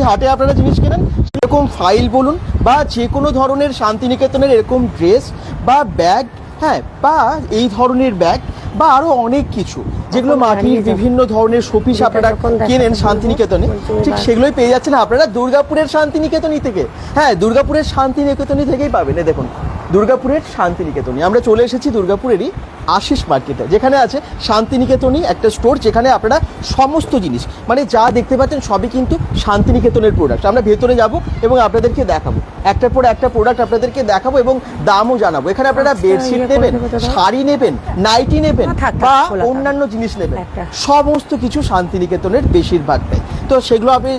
হাটে আপনারা জিনিস কেনেন, সেরকম ফাইল বলুন বা যে কোনো ধরনের শান্তিনিকেতনের এরকম ড্রেস বা ব্যাগ, হ্যাঁ, বা এই ধরনের ব্যাগ বা আরো অনেক কিছু যেগুলো মাটির বিভিন্ন ধরনের শোপিস আপনারা কেনেন শান্তিনিকেতনে, ঠিক সেগুলোই পেয়ে যাচ্ছেন আপনারা দুর্গাপুরের শান্তিনিকেতনী থেকে। হ্যাঁ, দুর্গাপুরের শান্তিনিকেতনী থেকেই পাবেন। দেখুন, দুর্গাপুরের শান্তিনিকেতনী। আমরা চলে এসেছি দুর্গাপুরেরই আশিস মার্কেটে, যেখানে আছে শান্তিনিকেতনী একটা স্টোর, যেখানে আপনারা সমস্ত জিনিস মানে যা দেখতে পাচ্ছেন সবই কিন্তু শান্তিনিকেতনের প্রোডাক্ট। আমরা ভেতরে যাব এবং আপনাদেরকে দেখাবো, একটার পর একটা প্রোডাক্ট আপনাদেরকে দেখাবো এবং দামও জানাবো। এখানে আপনারা বেডশিট নেবেন, শাড়ি নেবেন, নাইটি নেবেন বা অন্যান্য জিনিস নেবেন, সমস্ত কিছু শান্তিনিকেতনের বেশিরভাগটাই। তো সেগুলো আমি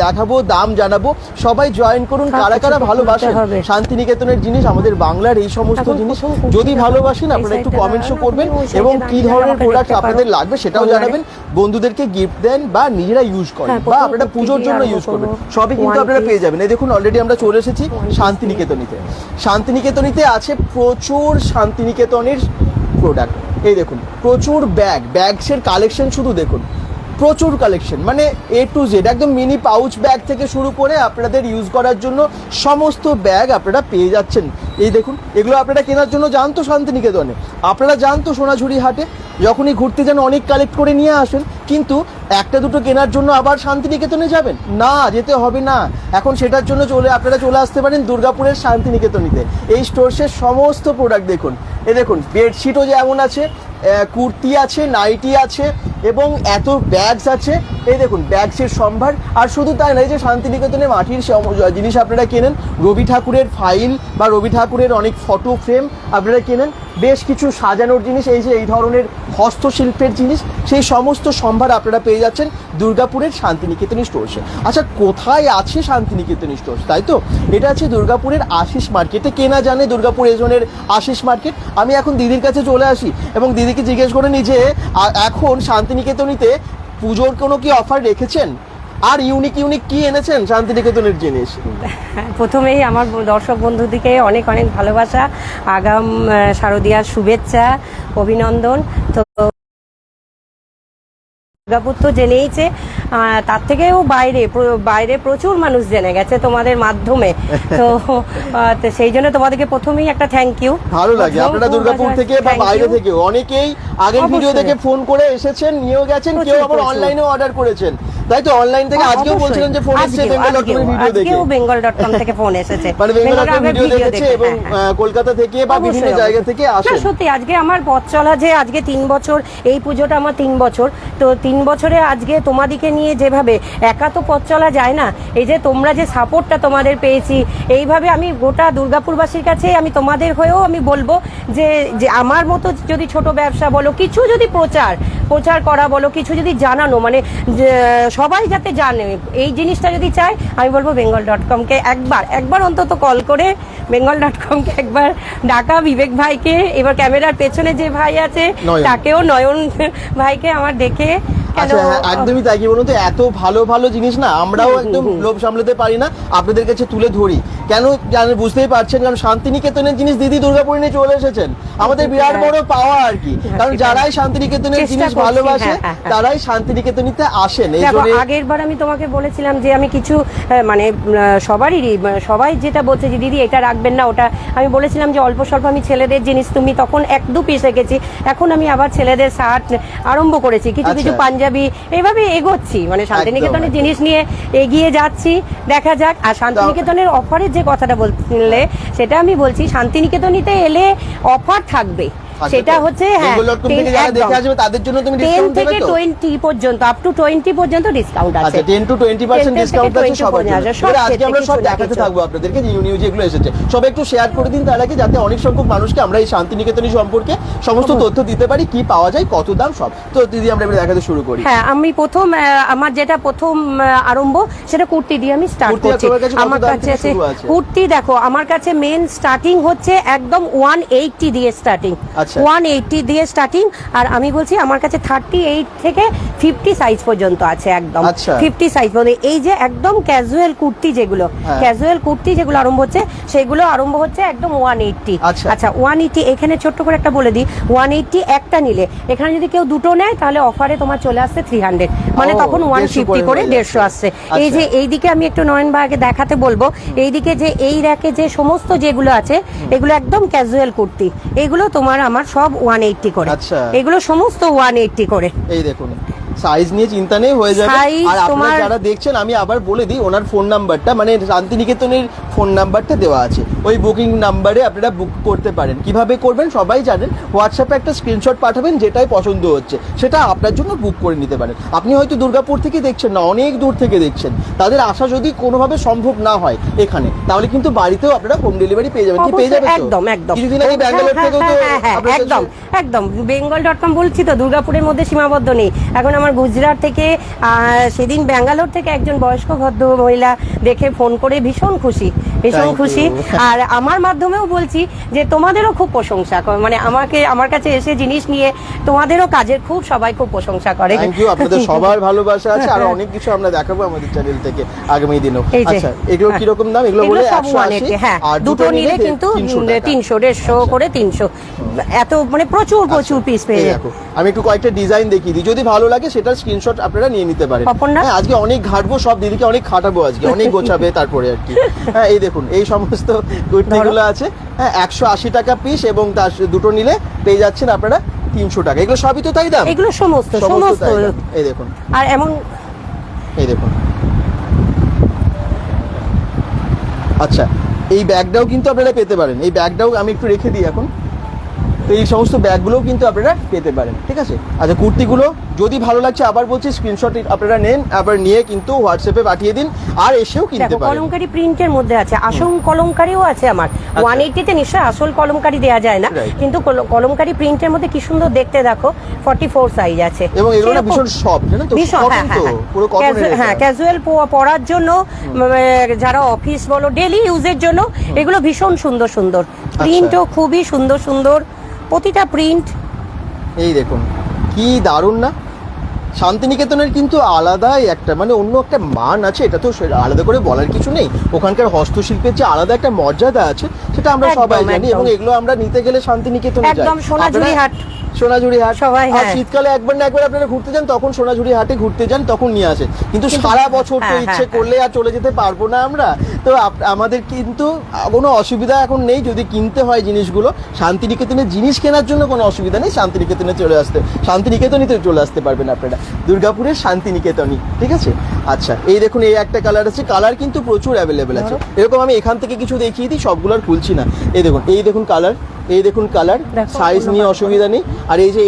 দেখাবো, দাম জানাবো। সবাই জয়েন করুন, কারা কারা ভালোবাসেন শান্তিনিকেতনের জিনিস, আমাদের বাংলার এই সমস্ত জিনিস যদি ভালোবাসেন আপনারা একটু কমেন্টস করবেন এবং কি ধরনের প্রোডাক্ট আপনাদের লাগবে সেটাও জানাবেন। বন্ধুদেরকে গিফট দেন বা নিজেরা ইউজ করেন বা আপনারা পুজোর জন্য ইউজ করবেন, সবই কিন্তু আপনারা পেয়ে যাবেন। এই দেখুন, অলরেডি আমরা চলে এসেছি শান্তিনিকেতনীতে। শান্তিনিকেতনীতে আছে প্রচুর শান্তিনিকেতনের প্রোডাক্ট। এই দেখুন, প্রচুর ব্যাগসের কালেকশন, শুধু দেখুন প্রচুর কালেকশন, মানে A to Z, একদম মিনি পাউচ ব্যাগ থেকে শুরু করে আপনাদের ইউজ করার জন্য সমস্ত ব্যাগ আপনারা পেয়ে যাচ্ছেন। এই দেখুন, এগুলো আপনারা কেনার জন্য যান তো শান্তিনিকেতনে, আপনারা যান তো সোনাঝুরি হাটে, যখনই ঘুরতে যান অনেক কালেক্ট করে নিয়ে আসেন, কিন্তু একটা দুটো কেনার জন্য আবার শান্তিনিকেতনে যাবেন না, যেতে হবে না। এখন সেটার জন্য আপনারা চলে আসতে পারেন দুর্গাপুরের শান্তিনিকেতনীতে। এই স্টোরসের সমস্ত প্রোডাক্ট দেখুন। এই দেখুন, বেডশিটও যেমন আছে, কুর্তি আছে, নাইটি আছে এবং এত ব্যাগস আছে। এই দেখুন, ব্যাগসের সম্ভার। আর শুধু তাই নয়, যে শান্তিনিকেতনে মাটির জিনিস আপনারা কেনেন, রবি ঠাকুরের ফাইল বা রবি ঠাকুরের অনেক ফটো ফ্রেম আপনারা কেনেন, বেশ কিছু সাজানোর জিনিস, এই যে এই ধরনের হস্তশিল্পের জিনিস, সেই সমস্ত সম্ভার আপনারা পেয়ে যাচ্ছেন দুর্গাপুরের শান্তিনিকেতনী স্টোরসে। আচ্ছা, কোথায় আছে শান্তিনিকেতনী স্টোর্স, তাই তো? এটা আছে দুর্গাপুরের আশিস মার্কেটে। কেনা জানে দুর্গাপুর এজনের আশিস মার্কেট। আমি এখন দিদির কাছে চলে আসি এবং দিদিকে জিজ্ঞেস করে নিই যে এখন শান্তিনিকেতনীতে পুজোর কোনো কি অফার রেখেছেন, আর ইউনিক কি এনেছেন শান্তিনিকেতনের জিনিস? প্রথমেই আমার দর্শক বন্ধুদিকে অনেক অনেক ভালোবাসা, আগাম শারদীয়ার শুভেচ্ছা, অভিনন্দন। তো দুর্গাপুর তো জেনেইছে, তার থেকেও বাইরে প্রচুর মানুষ জেনে গেছে তোমাদের মাধ্যমে। তো সেই জন্য তোমাদেরকে প্রথমেই একটা থ্যাংক ইউ। ভালো লাগে, আপনারা দুর্গাপুর থেকে বা বাইরে থেকে অনেকেই আগের ভিডিও দেখে ফোন করে এসেছেন, নিয়েও গেছেন, কেউ আবার অনলাইনেও অর্ডার করেছেন, তাই তো? অনলাইন থেকে আজকেও বলছিলেন যে ফোন এসেছে bengal.com এর ভিডিও দেখে। আজকেও bengal.com থেকে ফোন এসেছে, মানে bengal.com ভিডিও দেখেছে এবং কলকাতা থেকে বা বিভিন্ন জায়গা থেকে আসে। না সত্যি, আজকে আমার পথ চলা যে আজকে 3 বছর, এই পুজোটা আমার 3 বছর, তো 3 বছরে আজকে তোমাদিকে নিয়ে যেভাবে একা তো পথ চলা যায় না, এই যে তোমরা যে সাপোর্টটা তোমাদের পেয়েছি, এইভাবে আমি গোটা দুর্গাপুরবাসীর কাছে আমি তোমাদের হয়েও আমি বলবো যে আমার মতো যদি ছোট ব্যবসা বলো, কিছু যদি প্রচার করা বলো, কিছু যদি জানানো, মানে সবাই যাতে জানে এই জিনিসটা যদি চায়, আমি বলবো bengal.com-কে একবার অন্তত কল করে bengal.com-কে একবার ডাকা, বিবেক ভাইকে, এবার ক্যামেরার পেছনে যে ভাই আছে তাকেও, নয়ন ভাইকে আমার দেখে। আচ্ছা, একদমই তাই। কি বলুন তো, এত ভালো ভালো জিনিস না আমরাও একদম লোভ সামলাতে পারি না, আপনাদের কাছে তুলে ধরি কেন জানেন, বুঝতেই পারছেন, কারণ শান্তিনিকেতনের জিনিস দিদি দুর্গাপুরে নিয়ে চলে এসেছেন, আমাদের বিরাট বড় পাওয়া আর কি। কারণ যারাই শান্তিনিকেতনের জিনিস ভালোবাসে তারাই শান্তিনিকেতনীতে আসেন। আগের বার আমি তোমাকে বলেছিলাম যে আমি কিছু মানে সবাই যেটা বলছে যে দিদি এটা রাখবেন না ওটা, আমি বলেছিলাম যে অল্প স্বল্প আমি ছেলেদের জিনিস, তুমি তখন 1-2 পিস রেখেছি, এখন আমি আবার ছেলেদের শার্ট আরম্ভ করেছি, কিছু পাঞ্জাবি, এইভাবে এগোচ্ছি, মানে শান্তিনিকেতনের জিনিস নিয়ে এগিয়ে যাচ্ছি, দেখা যাক। আর শান্তিনিকেতনের অফারের যে কথাটা বললে সেটা আমি বলছি, শান্তিনিকেতনীতে এলে অফার থাকবে, সেটা হচ্ছে হ্যাঁ 10 থেকে 20 পর্যন্ত, আপ টু 20 পর্যন্ত ডিসকাউন্ট আছে। আচ্ছা, 10 to 20% ডিসকাউন্ট আছে সবার জন্য। আজকে আমরা সব দেখাতে থাকবো আপনাদেরকে, যে নিউ যেগুলো এসেছে সব একটু শেয়ার করে দিন তার আগে, যাতে অনেক সংখ্যক মানুষকে আমরা এই শান্তিনিকেতনী সম্পর্কে সমস্ত তথ্য দিতে পারি, কি পাওয়া যায়, কত দাম, সব। তো দিদি আমরা এবার দেখাতে শুরু করি। হ্যাঁ, আমি আমার যেটা প্রথম আরম্ভ সেটা কুর্তি দিয়ে আমি স্টার্ট করছি। আমার কাছে আছে কুর্তি, দেখো আমার কাছে মেন স্টার্টিং হচ্ছে একদম 180 দিয়ে স্টার্টিং, আচ্ছা। 180 দিয়ে স্টার্টিং। আর আমি বলছি আমার কাছে 38 থেকে 50 সাইজ পর্যন্ত আছে একদম। আচ্ছা। 50 সাইজ পর্যন্ত। এই যে একদম ক্যাজুয়াল কুর্তি যেগুলো, হ্যাঁ। ক্যাজুয়াল কুর্তি যেগুলো আরম্ভ হচ্ছে, সেগুলো আরম্ভ হচ্ছে একদম 180। আচ্ছা। আচ্ছা 180 এখানে ছোট্ট করে একটা বলে দিই, 180 একটা নিলে, এখানে যদি কেউ দুটো নেয় তাহলে অফারে তোমার চলে আসছে 300, মানে ও, তখন 150 করে 150 আসছে। এই যে এইদিকে আমি একটু নয়ন ভাইকে দেখাতে বলবো, এইদিকে যে এই র্যাকে যে সমস্ত যেগুলো আছে এগুলো একদম ক্যাজুয়াল কুর্তি, এগুলো তোমার আমার সব 180 করে। আচ্ছা। এগুলো সমস্ত 180 করে। এই দেখুন সাইজ নিয়ে চিন্তা নেই, হয়ে যাবে। Size আর আপনারা তোমার- যারা দেখছেন আমি আবার বলে দিই ওনার ফোন নাম্বারটা, মানে শান্তিনিকেতনের ফোন নাম্বারটা দেওয়া আছে, ওই বুকিং নাম্বারে আপনারা বুক করতে পারেন। কিভাবে করবেন সবাই জানেন, হোয়াটসঅ্যাপে একটা স্ক্রিনশট পাঠাবেন যেটাই পছন্দ হচ্ছে সেটা আপনার জন্য বুক করে নিতে পারেন। আপনি হয়তো দুর্গাপুর থেকে দেখছেন না, অনেক দূর থেকে দেখছেন, তাদের আসা যদি কোনোভাবে সম্ভব না হয় এখানে, তাহলে কিন্তু বাড়িতেও আপনারা হোম ডেলিভারি পেয়ে যাবেন। কি পেয়ে যাবেন তো? একদম একদম। কিছুদিন আগে ব্যাঙ্গালোর হ্যাঁ, থেকেও তো হ্যাঁ, হ্যাঁ, আপনাদের একদম একদম bengal.com বলছি তো, দুর্গাপুরের মধ্যে সীমাবদ্ধ নেই। এখন আমার গুজরাট থেকে, সেদিন ব্যাঙ্গালোর থেকে একজন বয়স্ক ভদ্র মহিলা দেখে ফোন করে ভীষণ খুশি, ভীষণ Thank খুশি। you. আর আমার মাধ্যমেও বলছি যে তোমাদেরও খুব প্রশংসা করে, মানে আমার কাছে এসে জিনিস নিয়ে তোমাদেরও কাজের খুব সবাই খুব প্রশংসা করে। থ্যাংক ইউ, আপনাদের সবার ভালোবাসা আছে। আর অনেক কিছু আমরা দেখাবো আমাদের চ্যানেল থেকে আগামী দিনেও। এই যে, আচ্ছা এগুলো হ্যাঁ। কিরকম দাম? এগুলো বলে সব 180, 180, হ্যাঁ। আর দুটো নিলে কিন্তু 300 150 করে 300, এত মানে প্রচুর পিস পেয়ে এই যাবে। দেখো, আমি একটু কয়েকটা ডিজাইন দেখিয়ে দিই, যদি ভালো লাগে সেটার স্ক্রিনশট আপনারা নিয়ে নিতে পারেন। অপর্ণা? হ্যাঁ, আজকে অনেক ঘাটবো, সব দিদিকে অনেক খাটাবো, আজকে অনেক গোছাবে তারপরে আর কি। হ্যাঁ এই দেখুন এই সমস্ত কুর্তিগুলো আছে, হ্যাঁ 180 টাকা পিস, এবং তার দুটো নিলে পেয়ে যাচ্ছেন আপনারা 300 টাকা। এগুলো সবই তো তাই দাম? এগুলো সমস্ত তাই দাম। এই দেখুন, আর এমন এই দেখুন। আচ্ছা এই ব্যাগটাও কিন্তু আপনারা পেতে পারেন, এই ব্যাগটাও আমি একটু রেখে দিই এখন। তো এই সমস্ত ব্যাগগুলোও কিন্তু আপনারা পেতে পারেন, ঠিক আছে। আচ্ছা কুর্তিগুলো যদি ভালো লাগছে, আবার বলছি স্ক্রিনশট আপনারা নেন, আবার নিয়ে কিন্তু হোয়াটসঅ্যাপে পাঠিয়ে দিন, আর এসেও কিনতে দেখো পারেন। কলমকারি প্রিন্টের মধ্যে আছে, আসল কলমকারিও আছে আমার। 180 তে নিশ্চয়ই আসল কলমকারি দেয়া যায় না, Right. কিন্তু কলমকারি প্রিন্টের মধ্যে কি সুন্দর দেখতে, দেখো 44 সাইজ আছে। এবং এগুলো না সেরকম- ভীষণ সফট, জানেন তো? ভীষণ, Cotton হ্যাঁ, তো, হ্যাঁ, পুরো কটনের। হ্যাঁ ক্যাজুয়াল পরার জন্য, যারা অফিস বলো ডেলি ইউজের জন্য, এগুলো ভীষণ সুন্দর সুন্দর। প্রিন্টও খুবই সুন্দর সুন্দর, প্রতিটা প্রিন্ট। এই দেখুন কি দারুণ না? শান্তিনিকেতনের কিন্তু আলাদাই একটা, মানে অন্য একটা মান আছে, এটা তো আলাদা করে বলার কিছু নেই। ওখানকার হস্তশিল্পের যে আলাদা একটা মর্যাদা আছে সেটা আমরা একদম, সবাই জানি, একদম। এবং এগুলো আমরা নিতে গেলে শান্তিনিকেতনে যাই। একদম সোনাঝুরি আপনারা- হাট। সোনাঝুরি হাট সবাই, আর হ্যাঁ। শীতকালে একবার না একবার আপনারা ঘুরতে যান, তখন সোনাঝুরি হাটে ঘুরতে যান, তখন নিয়ে আসে। কিন্তু সারা বছর তো হ্যাঁ, ইচ্ছে হ্যাঁ, করলে আর চলে যেতে পারবো না আমরা। তো আমাদের কিন্তু কোনো অসুবিধা এখন নেই, যদি কিনতে হয় জিনিসগুলো। শান্তিনিকেতনের জিনিস কেনার জন্য কোনো অসুবিধা নেই, শান্তিনিকেতনে চলে আসতে, শান্তিনিকেতনীতে চলে আসতে পারবেন আপনারা, দুর্গাপুরের শান্তিনিকেতনই, ঠিক আছে। আচ্ছা এই দেখুন এই একটা কালার আছে, কালার কিন্তু প্রচুর অ্যাভেলেবেল আছে। এরকম আমি এখান থেকে কিছু দেখিয়ে দিই, সবগুলো আর খুলছি না। এই দেখুন কালার, এই দেখুন কালার, দেখো, সাইজ কোনো নিয়ে ব্যাপার অসুবিধা নেই। আর এই যে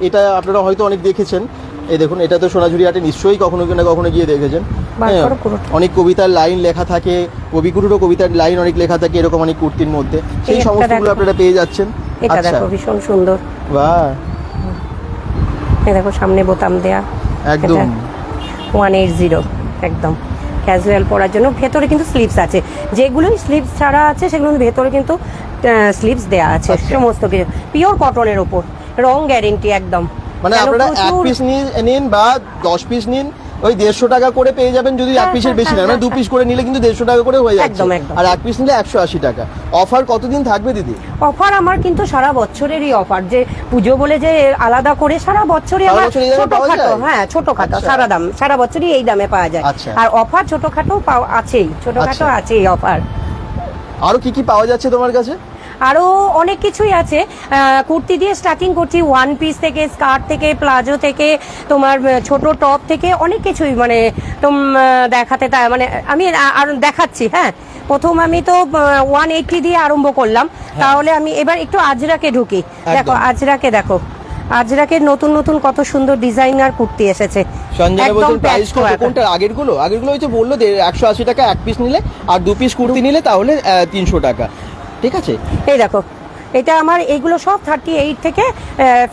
এটা আপনারা হয়তো অনেক দেখেছেন, এই দেখুন এটা তো সোনাঝুরি হাটে নিশ্চয়ই কখনো না কখনো গিয়ে দেখেছেন। বার হ্যাঁ, করো পুরোটা। অনেক কবিতার লাইন লেখা থাকে, কবিগুরুরও কবিতার লাইন অনেক লেখা থাকে এরকম অনেক কুর্তির মধ্যে, সেই একটা সমস্তগুলো দেখো। আপনারা পেয়ে যাচ্ছেন। এটা আচ্ছা দেখো ভীষণ সুন্দর, বাহ, এই দেখো সামনে বোতাম দেয়া, একদম 180 একদম ক্যাজুয়াল পরার জন্য। ভেতরে কিন্তু স্লিভস আছে, যেগুলোই স্লিভস ছাড়া আছে সেগুলো ভেতরে কিন্তু স্লিভস দেয়া আছে। আচ্ছা। সমস্ত কিছু পিওর কটনের উপর, রং গ্যারেন্টি একদম। মানে কেন আপনারা এক প্রচুর- পিস নিন বা 10 পিস নিন, ওই 150 টাকা করে পেয়ে যাবেন। যদি এক হ্যাঁ, পিসের হ্যাঁ, বেশি না, হ্যাঁ, মানে 2 পিস করে নিলে কিন্তু 150 টাকা করে হয়ে যাচ্ছে, একদম, একদম। আর এক পিস নিলে 180 টাকা। অফার কতদিন থাকবে দিদি? অফার আমার কিন্তু সারা বছরেরই অফার, যে পুজো বলে যে আলাদা করে সারা বছরই সারা আমার বছর এই দামে পাওয়া ছোটখাটো, যায়? হ্যাঁ ছোটখাটো আচ্ছা। সারা বছরই এই দামে পাওয়া যায়। আচ্ছা। আর অফার ছোটখাটো আছেই, ছোটখাটো আচ্ছা। আছেই অফার। আরো কি কি পাওয়া যাচ্ছে তোমার কাছে? আরো অনেক কিছুই আছে, কুর্তি দিয়ে স্টার্টিং করছি, ওয়ান পিস থেকে, স্কার্ট থেকে, প্লাজো থেকে, তোমার ছোট টপ থেকে, অনেক কিছুই মানে দেখাতে মানে আমি আর দেখাচ্ছি। হ্যাঁ প্রথম আমি তো 180 দিয়ে আরম্ভ করলাম, তাহলে আমি এবার একটু আজরাকে ঢুকি। দেখো আজরাকে, দেখো আজরাকের নতুন নতুন কত সুন্দর ডিজাইনার কুর্তি এসেছে। সঞ্জনা একদম বলছেন প্রাইস patch করা। কোনটা? আগেরগুলো ওই যে বললো 180 টাকা এক পিস নিলে, আর 2 পিস কুর্তি নিলে তাহলে 300 টাকা, ঠিক আছে। এই দেখো এটা আমার এগুলো সব 38 থেকে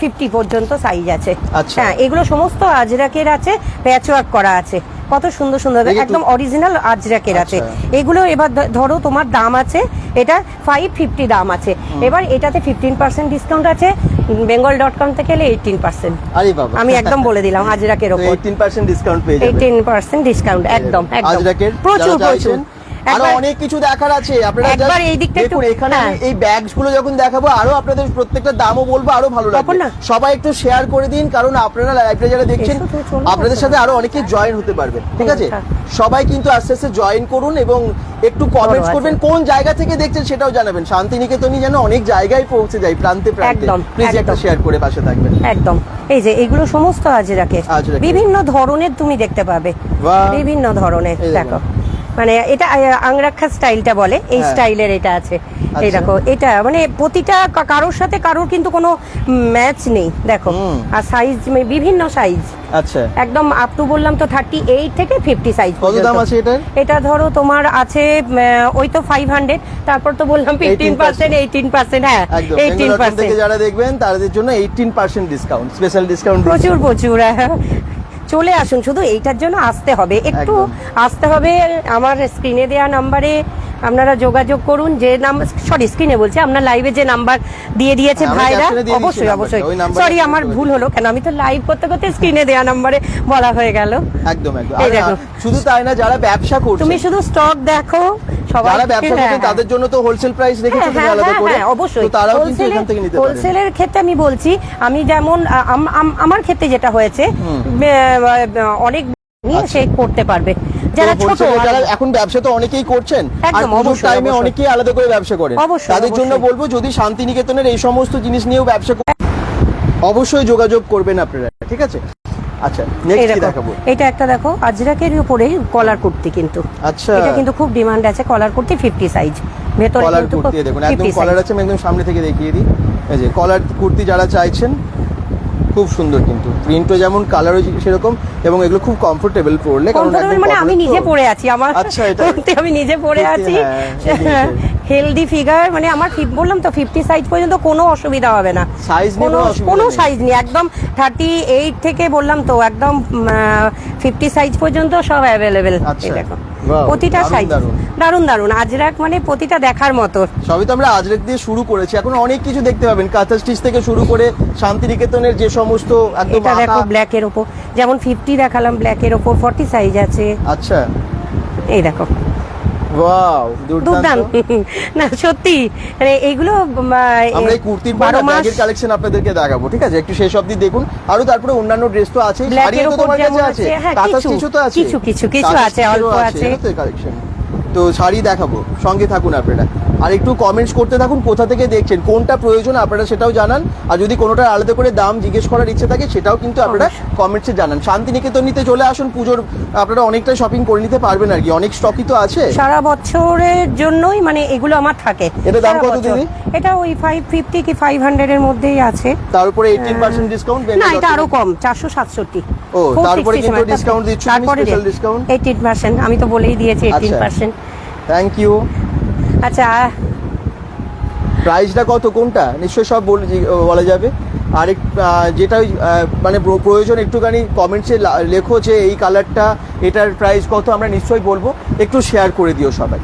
50 পর্যন্ত সাইজ আছে। আচ্ছা। হ্যাঁ, এগুলো সমস্ত আজরাকের আছে, প্যাচওয়ার্ক করা আছে, কত সুন্দর সুন্দর একদম অরিজিনাল আজরাকের আছে। এগুলো এবার ধরো তোমার দাম আছে, এটা 550 দাম আছে। এবার এটাতে 15% ডিসকাউন্ট আছে, bengal.com থেকে এলে 18%। আরে বাবা, আমি একদম বলে দিলাম আজরাকের উপর 18% ডিসকাউন্ট পেয়ে যাবেন। 18% ডিসকাউন্ট একদম একদম আজরাকের প্রচুর প্রচুর। আরো অনেক কিছু দেখার আছে, আপনারা একবার এই দিকটা দেখুন। এখানে হ্যাঁ। এই ব্যাগস গুলো যখন দেখাবো আরো আপনাদের প্রত্যেকটা দামও বলবো, আরো ভালো লাগবে। সবাই একটু শেয়ার করে দিন, কারণ আপনারা লাইভে যারা দেখছেন আপনাদের সাথে আরো অনেকে জয়েন হতে পারবেন, ঠিক আছে? সবাই কিন্তু আস্তে আস্তে জয়েন করুন এবং একটু কমেন্টস করবেন, কোন জায়গা থেকে দেখছেন সেটাও জানাবেন। শান্তিনিকেতনই যেন অনেক জায়গায় পৌঁছে যায়, প্রান্তে প্রান্তে। প্লিজ একটা শেয়ার করে পাশে থাকবেন। একদম। এই যে এগুলো সমস্ত আজরাকের, বিভিন্ন ধরনের তুমি দেখতে পাবে, বিভিন্ন ধরনের। দেখো মানে এটা আংরাক্ষা স্টাইলটা বলে, এই স্টাইলের এটা আছে। এই দেখো, এটা মানে প্রতিটা কারোর সাথে কারোর কিন্তু কোনো ম্যাচ নেই। দেখো, আর সাইজ বিভিন্ন সাইজ। আচ্ছা, একদম আপ টু বললাম তো 38 থেকে 50 সাইজ কত দাম আছে এটার? এটা ধরো তোমার আছে ওই তো 500, তারপর তো বললাম 15% 18%। হ্যাঁ, 18% থেকে যারা দেখবেন তাদের জন্য 18% ডিসকাউন্ট, স্পেশাল ডিসকাউন্ট প্রচুর প্রচুর। চলে আসুন, শুধু এইটার জন্য আসতে হবে, একটু আসতে হবে। আমার স্ক্রিনে দেওয়া নাম্বারে আপনারা যোগাযোগ করুন। যে নাম্বার, সরি স্ক্রিনে বলছি, আপনার লাইভে যে নাম্বার দিয়ে দিয়েছে ভাইরা, অবশ্যই অবশ্যই। সরি, আমার ভুল হলো, কেন আমি তো লাইভ করতে করতে স্ক্রিনে দেওয়া নাম্বারে বলা হয়ে গেল। একদম একদম। শুধু তাই না, যারা ব্যবসা করছে, তুমি শুধু স্টক দেখো। যারা ব্যবসা করছেন তাদের জন্য তো হোলসেল প্রাইস রেখেছে তুমি আলাদা করে, অবশ্যই। তো তারাও কিন্তু এখান থেকে নিতে পারে। হোলসেলের ক্ষেত্রে আমি বলছি, আমি যেমন আমার ক্ষেত্রে যেটা হয়েছে, অনেক নিয়ে সে করতে পারবে। যারা ছোট, যারা এখন ব্যবসা তো অনেকেই করছেন, আর পুজোর টাইমে অনেকেই আলাদা করে ব্যবসা করেন, তাদের জন্য বলবো যদি শান্তিনিকেতনের এই সমস্ত জিনিস নিয়েও ব্যবসা করেন অবশ্যই যোগাযোগ করবেন আপনারা, ঠিক আছে? আচ্ছা, নেক্সট কি দেখাবো? এটা একটা দেখো, আজরাকের উপরে কলার কুর্তি, কিন্তু আচ্ছা, এটা কিন্তু খুব ডিমান্ড আছে। কলার কুর্তি 50 সাইজ, ভেতরে কলার কুর্তি দেখুন, একদম কলার আছে। আমি একদম সামনে থেকে দেখিয়ে দিই। এই যে কলার কুর্তি যারা চাইছেন, খুব সুন্দর, কিন্তু প্রিন্টও যেমন, কালারও সেরকম, এবং এগুলো খুব কমফোর্টেবল পরলে, কারণ মানে আমি নিজে পরে আছি, আমার আচ্ছা এটা আমি নিজে পরে আছি, হেলদি ফিগার। মানে আমার বললাম তো 50 সাইজ পর্যন্ত কোনো অসুবিধা হবে না, সাইজ কোনো সাইজ নেই। একদম 38 থেকে বললাম তো একদম 50 সাইজ পর্যন্ত সব অ্যাভেলেবেল। দেখো প্রতিটা সাইজ দারুন দারুন। আজরাক মানে প্রতিটা দেখার মতো। সবই তো আমরা আজরাক দিয়ে শুরু করেছি, এখন অনেক কিছু দেখতে পাবেন, কাঁথা স্টিচ থেকে শুরু করে শান্তিনিকেতনের যে সমস্ত একদম। এটা দেখো ব্ল্যাকের উপর, যেমন 50 দেখালাম, ব্ল্যাকের উপর 40 সাইজ আছে। আচ্ছা, এই দেখো, ওয়াও, দুর্দান্ত। না সত্যি, মানে এইগুলো আমরা এই কুর্তির পর ব্যাগের কালেকশন আপনাদেরকে দেখাবো, ঠিক আছে? একটু সেই অবধি দেখুন। আরো তারপরে অন্যান্য ড্রেস তো আছে, শাড়িও তো তোমার কাছে আছে, কাঁথা স্টিচও তো আছে, কিছু আছে, অল্প আছে কালেকশন। তো শাড়ি দেখাবো, সঙ্গে থাকুন আপনারা, আর একটু কমেন্টস করতে থাকুন কোথা থেকে দেখছেন, কোনটা প্রয়োজন আপনারা সেটাও জানান, আর যদি কোনোটা আলাদা করে দাম জিজ্ঞেস করার ইচ্ছে থাকে সেটাও কিন্তু আপনারা কমেন্টসে জানান। শান্তিনিকেতন নিতে চলে আসুন, পুজোর আপনারা অনেকটা শপিং করে নিতে পারবেন আর কি, অনেক স্টকই তো আছে সারা বছরের জন্যই, মানে এগুলো আমার থাকে। এটা দাম কত দিদি? এটা ওই 550 কি 500 এর মধ্যেই আছে, তার উপরে 18% ডিসকাউন্ট। না এটা আরো কম, 467। ও, তারপরে কিন্তু ডিসকাউন্ট দিচ্ছ, স্পেশাল ডিসকাউন্ট 18%। আমি তো বলেই দিয়েছি 18%। Thank you. আচ্ছা, প্রাইসটা কত, কোনটা নিশ্চয়ই সব বলা যাবে। আর যেটা মানে প্রয়োজন একটুখানি কমেন্টসে লেখো যে এই কালারটা, এটার প্রাইস কত, আমরা নিশ্চয়ই বলবো, একটু শেয়ার করে দিও সবাই।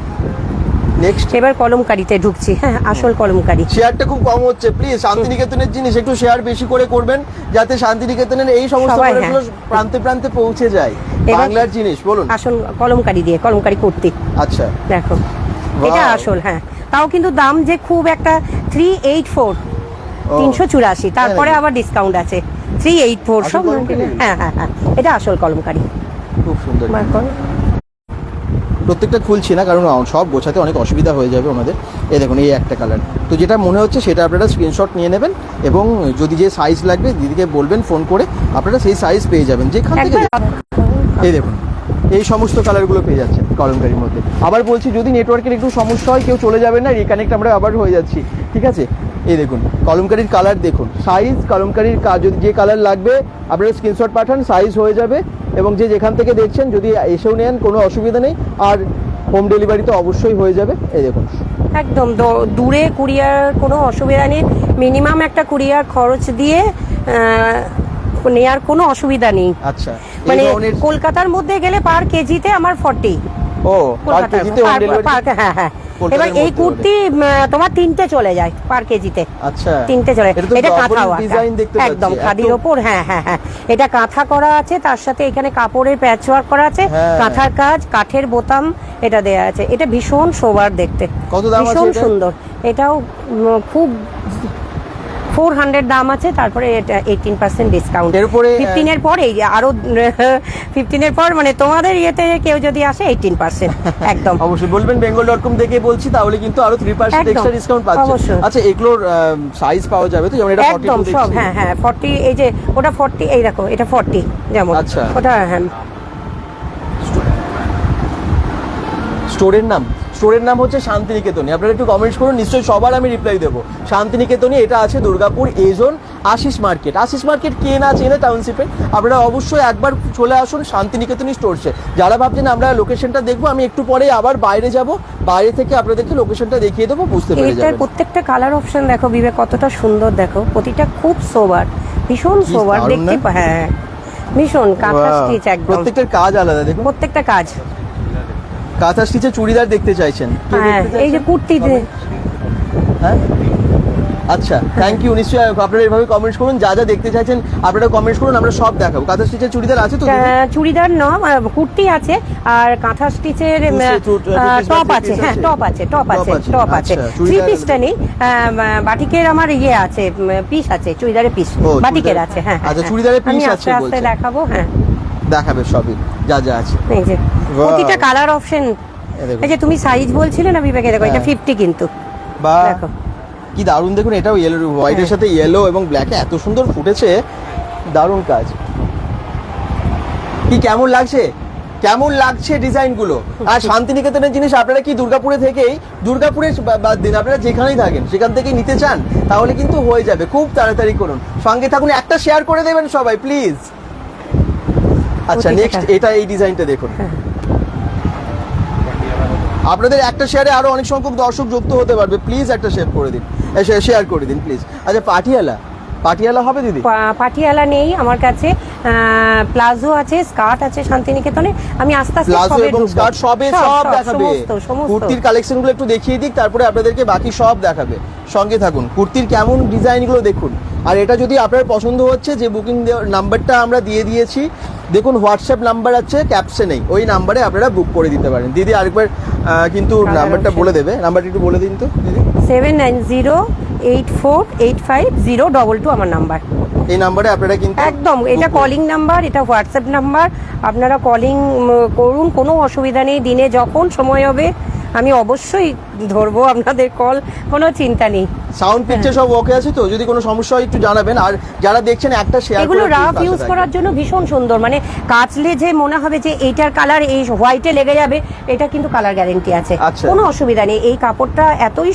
নেক্সট, এবার কলমকারিতে ঢুকছি। হ্যাঁ, আসল কলমকারি। শেয়ারটা খুব কম হচ্ছে, প্লিজ শান্তিনিকেতনের জিনিস একটু শেয়ার বেশি করে করবেন, যাতে শান্তিনিকেতনের এই সমস্ত জিনিসগুলো প্রান্তে প্রান্তে পৌঁছে যায়। বাংলার জিনিস বলুন। আসল কলমকারি দিয়ে, কলমকারি কুর্তি। আচ্ছা, দেখো এটা আসল। হ্যাঁ, তাও কিন্তু দাম যে খুব একটা, 384, 384। তারপরে আবার ডিসকাউন্ট আছে, 384 সব। হ্যাঁ হ্যাঁ হ্যাঁ, এটা আসল কলমকারি, খুব সুন্দর। প্রত্যেকটা খুলছি না, কারণ সব গোছাতে অনেক অসুবিধা হয়ে যাবে আমাদের। এই দেখুন, এই একটা কালার, তো যেটা মনে হচ্ছে সেটা আপনারা স্ক্রিনশট নিয়ে নেবেন, এবং যদি যে সাইজ লাগবে দিদিকে বলবেন ফোন করে, আপনারা সেই সাইজ পেয়ে যাবেন যেখান থেকে। এই দেখুন, এই সমস্ত কালারগুলো পেয়ে যাচ্ছেন কলমকারির মধ্যে। আবার বলছি, যদি নেটওয়ার্কের একটু সমস্যা হয় কেউ চলে যাবেন না, রিকানেক্ট আমরা আবার হয়ে যাচ্ছি, ঠিক আছে? এই দেখুন কলমকারির কালার, দেখুন সাইজ, কলমকারির যদি যে কালার লাগবে আপনারা স্ক্রিনশট পাঠান, সাইজ হয়ে যাবে, এবং যে যেখান থেকে দেখছেন যদি এসেও নেন কোনো অসুবিধা নেই। আর হোম ডেলিভারি তো অবশ্যই হয়ে যাবে। এই দেখুন একদম দূরে কুরিয়ার কোনো অসুবিধা নেই, মিনিমাম একটা কুরিয়ার খরচ দিয়ে নেয়ার কোনো অসুবিধা নেই। আচ্ছা, এই মানে ধরনের কলকাতার মধ্যে গেলে পার কেজিতে আমার 40। ও পার কেজিতে হোম ডেলিভারি। হ্যাঁ হ্যাঁ। কলকাতার এবার এই মধ্যে কুর্তি তোমার 3টে চলে যায় পার কেজিতে। আচ্ছা, 3টে চলে। এটা তো এটা double কাঁথা ওয়ার্ক, design দেখতে পাচ্ছি, একদম এত- খাদির ওপর। হ্যাঁ হ্যাঁ হ্যাঁ, এটা কাঁথা করা আছে, তার সাথে এখানে কাপড়ের প্যাচ ওয়ার্ক করা আছে, হ্যাঁ। কাঁথার কাজ, কাঠের বোতাম এটা দেয়া আছে। এটা ভীষণ সোবার দেখতে, কত দাম আছে ভীষণ এটা? সুন্দর। এটাও খুব 400 দাম আছে, তারপরে এটা 18% ডিসকাউন্ট। এর উপরে 15 এর পর এই আরো 15 এর পর মানে তোমাদের ইয়েতে কেউ যদি আসে 18% একদম। অবশ্যই বলবেন bengal.com দেখে বলছি, তাহলে কিন্তু আরো 3% একদম, এক্সট্রা ডিসকাউন্ট পাচ্ছেন। অবশ্যই। আচ্ছা, এগুলোর সাইজ পাওয়া যাবে তো? যেমন এটা একদম 42 সব, দেখছি। হ্যাঁ হ্যাঁ 40, এই যে ওটা 40, এই দেখো এটা 40 যেমন। আচ্ছা। ওটা হ্যাঁ। স্টোরের নাম হচ্ছে শান্তিনিকেতনী। আপনারা একটু কমেন্টস করুন, নিশ্চয়ই সবার আমি রিপ্লাই দেবো। শান্তিনিকেতনী, এটা আছে দুর্গাপুর এজন আশিস মার্কেট। আশিস মার্কেট কে না চেনে টাউনশিপে, আপনারা অবশ্যই একবার চলে আসুন শান্তিনিকেতনী স্টোরসে। যারা ভাবছেন আমরা লোকেশনটা দেখবো, আমি একটু পরে আবার বাইরে যাব, বাইরে থেকে আপনাদেরকে লোকেশনটা দেখিয়ে দেবো, বুঝতে পেরে এটার যাবেন। প্রত্যেকটা কালার অপশন দেখো বিবেক, কতটা সুন্দর দেখো, প্রতিটা খুব সোবার, ভীষণ কি সোবার দারুণ দেখতে না? হ্যাঁ ভীষণ কাঁথা Wow, স্টিচ একদম, প্রত্যেকটার কাজ আলাদা দেখুন। প্রত্যেকটা কাজ। কাঁথা স্টিচে চুড়িদার দেখতে চাইছেন? কে হ্যাঁ দেখতে এই যে চাইছেন? কুর্তি হ্যাঁ, আচ্ছা, থ্যাংক ইউ। নিশ্চয়ই আপনারা এভাবে কমেন্টস করুন, যা যা দেখতে চাইছেন আপনারা কমেন্টস করুন, আমরা সব দেখাবো। কাঁথা স্টিচের চুড়িদার আছে তো? চুড়িদার না, কুর্তি আছে, আর কাঁথা স্টিচের টপ আছে। হ্যাঁ টপ আছে, টপ আছে, টপ আছে। থ্রি পিসটা নেই, বাটিকের আমার ইয়ে আছে, পিস আছে, চুড়িদারের পিস বাটিকের আছে। হ্যাঁ আচ্ছা, চুড়িদারের পিস আমি আছে আস্তে আস্তে বলছেন। দেখাবো। হ্যাঁ দেখাবে সবই যা যা আছে। এই যে প্রতিটা কালার অপশন। দেখুন। এই যে তুমি সাইজ বলছিলে না বিবেকে, দেখো এটা হ্যাঁ। 50 কিন্তু বা দেখো। কি দারুণ দেখুন, এটাও ইয়েলো, হোয়াইটের সাথে ইয়েলো এবং ব্ল্যাকে এত সুন্দর ফুটেছে, দারুণ কাজ। কি কেমন লাগছে, কেমন লাগছে ডিজাইনগুলো? আর শান্তিনিকেতনের জিনিস আপনারা কি দুর্গাপুরে থেকেই, দুর্গাপুরের বাদ দিন, আপনারা যেখানেই থাকেন সেখান থেকেই নিতে চান, তাহলে কিন্তু হয়ে যাবে। খুব তাড়াতাড়ি করুন, সঙ্গে থাকুন, একটা শেয়ার করে দেবেন সবাই প্লিজ। আচ্ছা, নেক্সট এটা, এই ডিজাইনটা দেখুন। আপনাদের একটা শেয়ারে আরো অনেক সংখ্যক দর্শক যুক্ত হতে পারবে, প্লিজ একটা শেয়ার করে দিন, শেয়ার করে দিন প্লিজ। আচ্ছা, পাটিয়ালা হবে দিদি? পাটিয়ালা নেই আমার কাছে, প্লাজো আছে, স্কার্ট আছে শান্তিনিকেতনে। আমি আস্তে আস্তে প্লাজো সবে এবং ঢুকবো। স্কার্ট সব দেখাবে। সমস্ত কুর্তির কালেকশনগুলো একটু দেখিয়ে দিক, তারপরে আপনাদেরকে বাকি সব দেখাবে। সঙ্গে থাকুন, কুর্তির কেমন ডিজাইনগুলো দেখুন। আর এটা যদি আপনার পছন্দ হচ্ছে, যে বুকিং নাম্বারটা আমরা দিয়ে দিয়েছি দেখুন, হোয়াটসঅ্যাপ নাম্বার আছে ক্যাপশনেই, ওই নাম্বারে আপনারা বুক করে দিতে পারেন। দিদি আরেকবার কিন্তু নাম্বারটা বলে দেবে, নাম্বারটা একটু বলে দিন তো দিদি। 7908485022 আমার নাম্বার। এই নাম্বারে আপনারা কিন্তু একদম, এটা কলিং নাম্বার, এটা হোয়াটসঅ্যাপ নাম্বার। আপনারা কলিং করুন, কোনো অসুবিধা নেই। দিনে যখন সময় হবে আমি অবশ্যই ধরবো আপনাদের কল, কোনো চিন্তা নেই। সাউন্ড পিকচার সব ওকে আছে তো? যদি কোনো সমস্যা হয় একটু জানাবেন। আর যারা দেখছেন একটা শেয়ার এগুলো রাফ ইউজ করার জন্য ভীষণ সুন্দর, মানে কাচলে যে মনে হবে যে এইটার কালার এই হোয়াইটে লেগে যাবে, এটা কিন্তু কালার গ্যারেন্টি আছে, আচ্ছা। কোনো অসুবিধা নেই। এই কাপড়টা এতই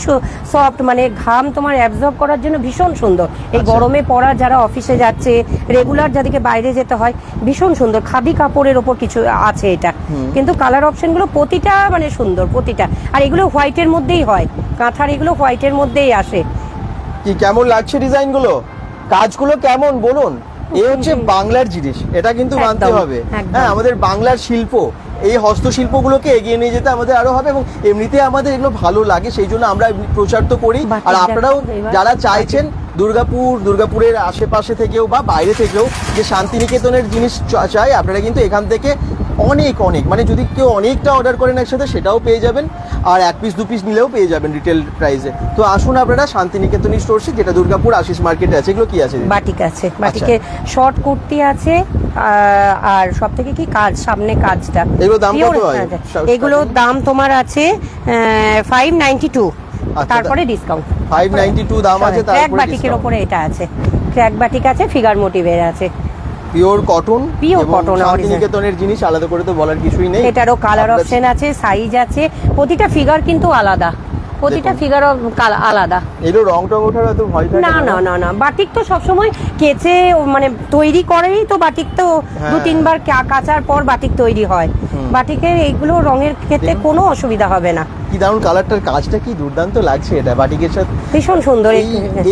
সফট, মানে ঘাম তোমার অ্যাবজর্ব করার জন্য ভীষণ সুন্দর। এই আচ্ছা। গরমে পরা যারা অফিসে যাচ্ছে, রেগুলার যাদেরকে বাইরে যেতে হয়, ভীষণ সুন্দর। খাদি কাপড়ের ওপর কিছু আছে এটা, কিন্তু কালার অপশনগুলো প্রতিটা মানে সুন্দর, প্রতিটা। আর এগুলো হোয়াইটের মধ্যেই হয়, কাঁথার এগুলো হোয়াইটের মধ্যেই আসে। কি কেমন লাগছে ডিজাইনগুলো, কাজগুলো কেমন বলুন? এই হচ্ছে বাংলার জিনিস, এটা কিন্তু মানতে একদম, হবে। একদম। হ্যাঁ, আমাদের বাংলার শিল্প, এই হস্তশিল্পগুলোকে এগিয়ে নিয়ে যেতে আমাদের আরো হবে, এবং এমনিতে আমাদের এগুলো ভালো লাগে, সেই জন্য আমরা প্রচার তো করি। বাটিক আর আপনারাও এবার যারা চাইছেন দুর্গাপুরের আশেপাশে থেকেও বা বাইরে থেকেও যে শান্তিনিকেতনের জিনিস চাই, আপনারা কিন্তু এখান থেকে অনেক মানে যদি কেউ অনেকটা অর্ডার করেন একসাথে, সেটাও পেয়ে যাবেন। আর 1 পিস 2 পিস নিলেও পেয়ে যাবেন রিটেল প্রাইসে। তো আসুন আপনারা শান্তিনিকেতনী স্টোরসে, যেটা দুর্গাপুর আশিস মার্কেটে আছে। এগুলো কি আছে? বাটিক আছে, বাটিকের শর্ট কুর্তি আছে, আর সব থেকে কি কাজ, সামনে কাজটা। এগুলো দাম কত হয়? এগুলো দাম তোমার আছে 592, তারপরে ডিসকাউন্ট 592 দাম আছে, ক্র্যাক তারপরে বাটিকের উপরে এটা আছে, ক্র্যাক বাটিক আছে, ফিগার মোটিভের আছে, পিওর কটন। Pure cotton, শান্তিনিকেতনের জিনিস আলাদা করে তো বলার কিছুই নেই। এটারও কালার অপশন আছে, সাইজ আছে, প্রতিটা ফিগার কিন্তু আলাদা। প্রতিটা দেখুন। ফিগারও আলাদা। এগুলো রং টং ওঠার এত ভয় থাকে না না না না, বাটিক তো সবসময় কেচে মানে তৈরি করেই তো, বাটিক তো হ্যাঁ। 2-3 বার কাচার পর বাটিক তৈরি হয়। বাটিকের এইগুলো রঙের ক্ষেত্রে দেখুন। কোনো অসুবিধা হবে না। কি দারুণ কালারটার কাজটা কি দুর্দান্ত লাগছে এটা বাটিকের সাথে। ভীষণ সুন্দর।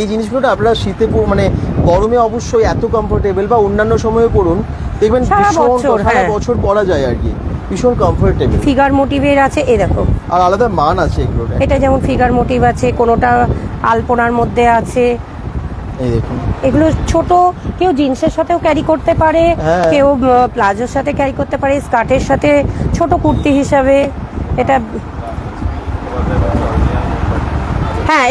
এই জিনিসগুলো আপনারা শীতে মানে গরমে অবশ্যই এত কমফোর্টেবল, বা অন্যান্য সময়ে পড়ুন দেখবেন সারা ভীষণ বছর, সারা হ্যাঁ। বছর পরা যায় আর কি, ভীষণ কমফোর্টেবল ফিগার মোটিভের আছে, এই দেখো আর আলাদা মান আছে এগুলোর। এটা যেমন ফিগার মোটিভ আছে, কোনোটা আলপনার মধ্যে আছে। এই দেখুন এগুলো ছোট, কেউ জিন্সের সাথেও ক্যারি করতে পারে, হ্যাঁ। কেউ প্লাজোর সাথে ক্যারি করতে পারে, স্কার্টের সাথে ছোট কুর্তি হিসাবে। এটা হ্যাঁ,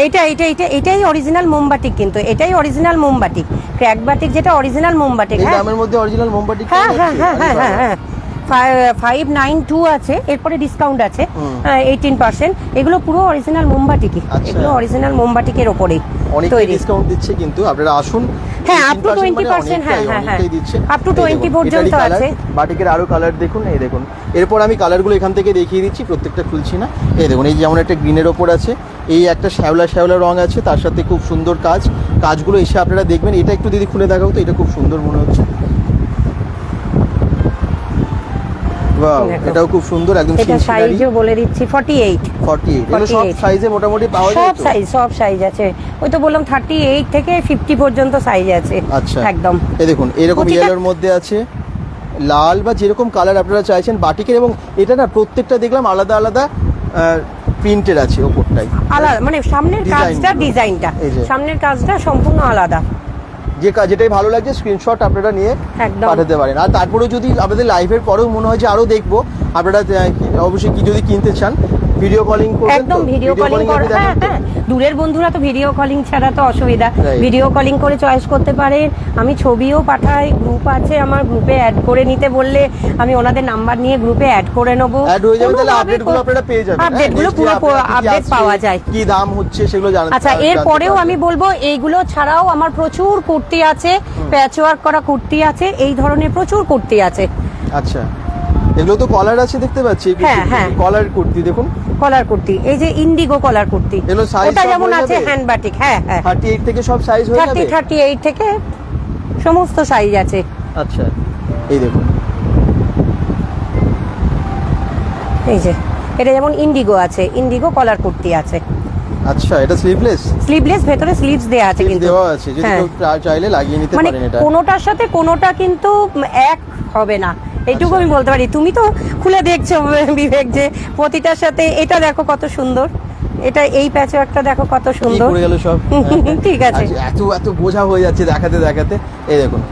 এটাই অরিজিনাল মোমবাটিক, কিন্তু এটাই অরিজিনাল মোমবাটিক। ক্র্যাক বাটিক যেটা অরিজিনাল মোমবাটিক। এই হ্যাঁ দামের মধ্যে অরিজিনাল মোমবাতি হ্যাঁ হ্যাঁ হ্যাঁ হ্যাঁ হ্যাঁ হ্যাঁ 592 আছে, এরপরে ডিসকাউন্ট আছে 18%। এগুলো পুরো অরিজিনাল মোমবাটিকই, আচ্ছা। এগুলো অরিজিনাল মোমবাটিকের ওপরেই অনেক তৈরি। ডিসকাউন্ট দিচ্ছে, কিন্তু আপনারা আসুন। হ্যাঁ, up to 18% মানে 20%, হ্যাঁ, হ্যাঁ, হ্যাঁ। অনেকটাই দিচ্ছে। up to এই দেখুন, 20 পর্যন্ত এটারই colour, আছে। বাটিকের আরো কালার দেখুন, এই দেখুন। এরপর আমি কালারগুলো এখান থেকে দেখিয়ে দিচ্ছি, প্রত্যেকটা খুলছি না। এই দেখুন, এই যেমন একটা গ্রিনের ওপর আছে, এই একটা শ্যাওলা শ্যাওলা রং আছে, তার সাথে খুব সুন্দর কাজগুলো এসে আপনারা দেখবেন। এটা একটু দিদি খুলে দেখাও তো, এটা খুব সুন্দর মনে হচ্ছে। Wow, দেখো। এটাও খুব সুন্দর, একদম এটা সাইজও বলে দিচ্ছি 48। 48 এগুলো সব 48 সাইজে মোটামুটি পাওয়া যায় তো? সব সাইজ আছে। ওই তো বললাম 38 থেকে 50 পর্যন্ত সাইজ আছে। আচ্ছা, একদম। এই দেখুন এরকম প্রতিটা- ইয়েলোর মধ্যে আছে, লাল বা যেরকম কালার আপনারা চাইছেন বাটিকের, এবং এটা না প্রত্যেকটা দেখলাম আলাদা আলাদা প্রিন্টের আছে ওপরটাই আলাদা, মানে সামনের Design কাজটা, গুলো। ডিজাইনটা, এই যে। সামনের কাজটা সম্পূর্ণ আলাদা। যেটাই ভালো লাগছে স্ক্রিনশট আপনারা নিয়ে একদম। পাঠাতে পারেন। আর তারপরেও যদি আপনাদের লাইভের পরেও মনে হয় যে আরো দেখবো, আপনারা অবশ্যই কি যদি কিনতে চান ভিডিও কলিং করবেন। একদম ভিডিও কলিং করে, হ্যাঁ হ্যাঁ, দূরের বন্ধুরা তো ভিডিও কলিং ছাড়া তো অসুবিধা। Right. ভিডিও কলিং করে চয়েস করতে পারেন। আমি ছবিও পাঠাই, গ্রুপ আছে আমার, গ্রুপে অ্যাড করে নিতে বললে আমি ওনাদের নাম্বার নিয়ে গ্রুপে অ্যাড করে নেবো। অ্যাড হয়ে যাবে, তাহলে আপডেটগুলো আপনারা পেয়ে যাবেন। আপডেটগুলো পুরো আপডেট পাওয়া যায়। কি দাম হচ্ছে সেগুলো জানাতে। আচ্ছা, এরপরেও আমি বলবো এইগুলো ছাড়াও আমার প্রচুর কুর্তি আছে, প্যাচওয়ার্ক করা কুর্তি আছে, এই ধরনের প্রচুর কুর্তি আছে। আচ্ছা, এগুলো তো কলার আছে দেখতে পাচ্ছি। হ্যাঁ, হ্যাঁ। কলার কুর্তি দেখুন, কলার কুর্তি, এই যে ইন্ডিগো কলার কুর্তি, এগুলো size ওটা সব যেমন হয়ে আছে যাবে? Hand batik. হ্যাঁ হ্যাঁ, 38 থেকে সব সাইজ হয়ে যাবে। 38 থেকে সমস্ত সাইজ আছে। আচ্ছা, এই দেখুন এই যে এটা যেমন ইন্ডিগো আছে, ইন্ডিগো কলার কুর্তি আছে। আচ্ছা, এটা স্লিভলেস স্লিভলেস, ভেতরে স্লিভস দেয়া আছে কিন্তু। দেওয়া আছে, যদি হ্যাঁ। কেউ চাইলে লাগিয়ে নিতে মানে পারেন এটা। কোনোটার সাথে কোনোটা কিন্তু এক হবে না, এইটুকু আমি বলতে পারি। তুমি তো খুলে দেখছো বিবেক, যে প্রতিটার সাথে এটা দেখো কত সুন্দর, এটা এই প্যাচওয়ার্কটা দেখো কত কি সুন্দর। পড়ে গেল সব। ঠিক আছে। আচ্ছা, এত বোঝা হয়ে যাচ্ছে দেখাতে দেখাতে। এই দেখুন,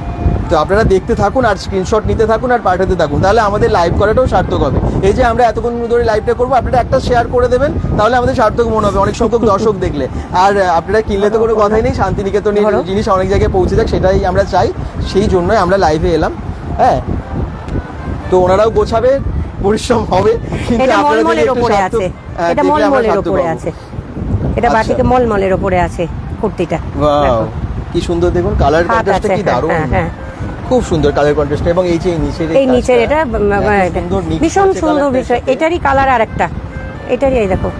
তো আপনারা দেখতে থাকুন আর স্ক্রিনশট নিতে থাকুন আর পাঠাতে থাকুন, তাহলে আমাদের লাইভ করাটাও সার্থক হবে। এই যে আমরা এতক্ষণ ধরে লাইভটা করবো, আপনারা একটা শেয়ার করে দেবেন, তাহলে আমাদের সার্থক মনে হবে অনেক সংখ্যক দর্শক দেখলে। আর আপনারা কিনলে তো কোনো কথাই নেই, শান্তিনিকেতনের ধরো। জিনিস অনেক জায়গায় পৌঁছে যাক, সেটাই আমরা চাই। সেই জন্যই আমরা লাইভে এলাম। হ্যাঁ, তো ওনারাও গোছাবে, পরিশ্রম হবে, কিন্তু এটা আপনারা যদি মলমলের একটু ওপরে সার্থক- আছে, হ্যাঁ, এটা দেখলে আমরা মলমলের সার্থক ওপরে হবো। আছে, এটা আচ্ছা। বাটিকে মলমলের ওপরে আছে কুর্তিটা। Wow, দেখো। কি সুন্দর দেখুন, কালার হাত কন্ট্রাস্টটা আছে, কি হ্যাঁ, দারুণ। হ্যাঁ, হ্যাঁ। খুব সুন্দর কালার কন্ট্রাস্ট, এবং এই যে নিচের এই নিচের এটা ভীষণ সুন্দর বিষয়। এটা এটারই কালার আরেকটা, এটারই এই দেখো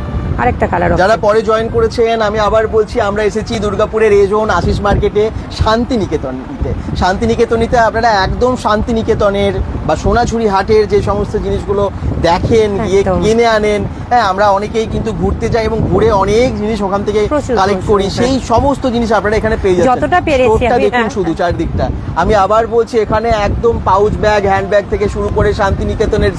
আরেকটা কালার। যারা পরে জয়েন করেছেন, আমি আবার বলছি, আমরা এসেছি দুর্গাপুরের এজোন আশিস মার্কেটে শান্তিনিকেতনীতে। শান্তিনিকেতনীতে আপনারা একদম শান্তিনিকেতনের বা সোনাঝুরি হাটের যে সমস্ত জিনিসগুলো দেখেন, গিয়ে একদম। কিনে আনেন। হ্যাঁ, আমরা অনেকেই কিন্তু ঘুরতে যাই এবং ঘুরে অনেক জিনিস ওখান থেকে প্রচুর, কালেক্ট প্রচুর, করি, হ্যাঁ। সেই সমস্ত জিনিস আপনারা এখানে পেয়ে যাচ্ছেন। যতটা পেরেছি স্টোরটা আমি, দেখুন হ্যাঁ, শুধু চারদিকটা। আমি আবার বলছি, এখানে একদম পাউচ ব্যাগ, হ্যান্ড ব্যাগ থেকে শুরু করে শান্তিনিকেতনের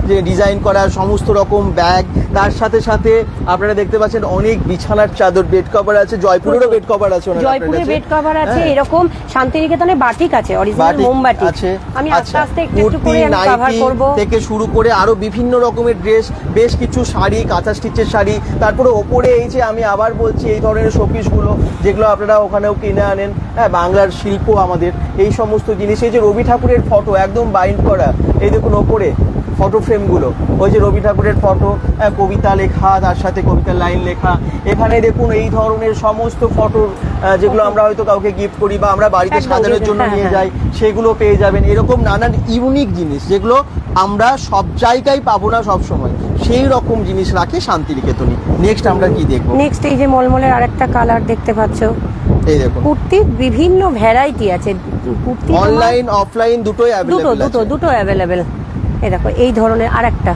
যে ডিজাইন করা সমস্ত রকম ব্যাগ, তার সাথে সাথে আপনারা দেখতে পাচ্ছেন অনেক বিছানার চাদর, বেড কভার আছে, জয়পুরেরও বেড কভার আছে ওনার জয়পুরে কাছে। বেড কভার আছে, হ্যাঁ। এরকম শান্তিনিকেতনে বাটিক আছে, অরিজিনাল বাটিক মোমবাটি আছে। আমি আস্তে আচ্ছা, আস্তে একটু একটু কুর্তি, করে আমি কভার নাইটি করব। থেকে শুরু করে আরো বিভিন্ন রকমের ড্রেস, বেশ কিছু শাড়ি, কাঁথা স্টিচের শাড়ি, তারপরে ওপরে এই যে আমি আবার বলছি এই ধরনের শোপিসগুলো, যেগুলো আপনারা ওখানেও কিনে আনেন। হ্যাঁ, বাংলার শিল্প আমাদের, এই সমস্ত জিনিস, এই যে রবি ঠাকুরের ফটো একদম বাইন্ড করা, এই দেখুন ওপরে ফটো ফ্রেমগুলো, ওই যে রবি ঠাকুরের ফটো, কবিতা লেখা, তার সাথে কবিতার লাইন লেখা। এখানে দেখুন এই ধরনের সমস্ত ফটো যেগুলো আমরা হয়তো কাউকে গিফট করি বা আমরা বাড়িতে একদম, সাজানোর জন্য হ্যাঁ, নিয়ে হ্যাঁ। যাই, সেগুলো পেয়ে যাবেন। এরকম নানান ইউনিক জিনিস যেগুলো আমরা সব জায়গায় পাবো না সব সময়, সেই রকম জিনিস রাখে শান্তিনিকেতনে। নেক্সট আমরা কি দেখবো? নেক্সট এই যে মলমলের আরেকটা কালার দেখতে পাচ্ছ, এই দেখুন কুর্তির বিভিন্ন ভ্যারাইটি আছে। কুর্তি তোমার অনলাইন অফলাইন দুটোই অ্যাভেলেবল আছে। দুটো অ্যাভেলেবেল। এই দেখো এই ধরনের আরেকটা,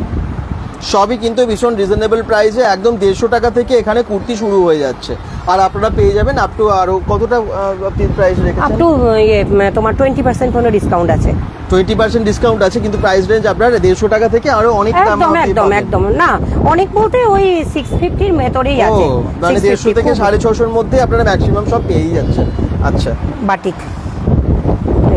সবই কিন্তু ভীষণ রিজনেবল প্রাইসে, একদম 150 টাকা থেকে এখানে কুর্তি শুরু হয়ে যাচ্ছে। আর আপনারা পেয়ে যাবেন আপ টু আরো কতটা প্রাইস আপ রেখেছেন? টু তোমার 20% কোনো ডিসকাউন্ট আছে। 20% ডিসকাউন্ট আছে, কিন্তু প্রাইস রেঞ্জ আপনার 150 টাকা থেকে আরো অনেক দাম একদম অবধি একদম পাবেন। একদম না, অনেক বলতে ওই 650 এর ভেতরেই ও, আছে। মানে 150 থেকে 650 650 মধ্যে আপনারা ম্যাক্সিমাম সব পেয়েই যাচ্ছেন। আচ্ছা, বাটিক।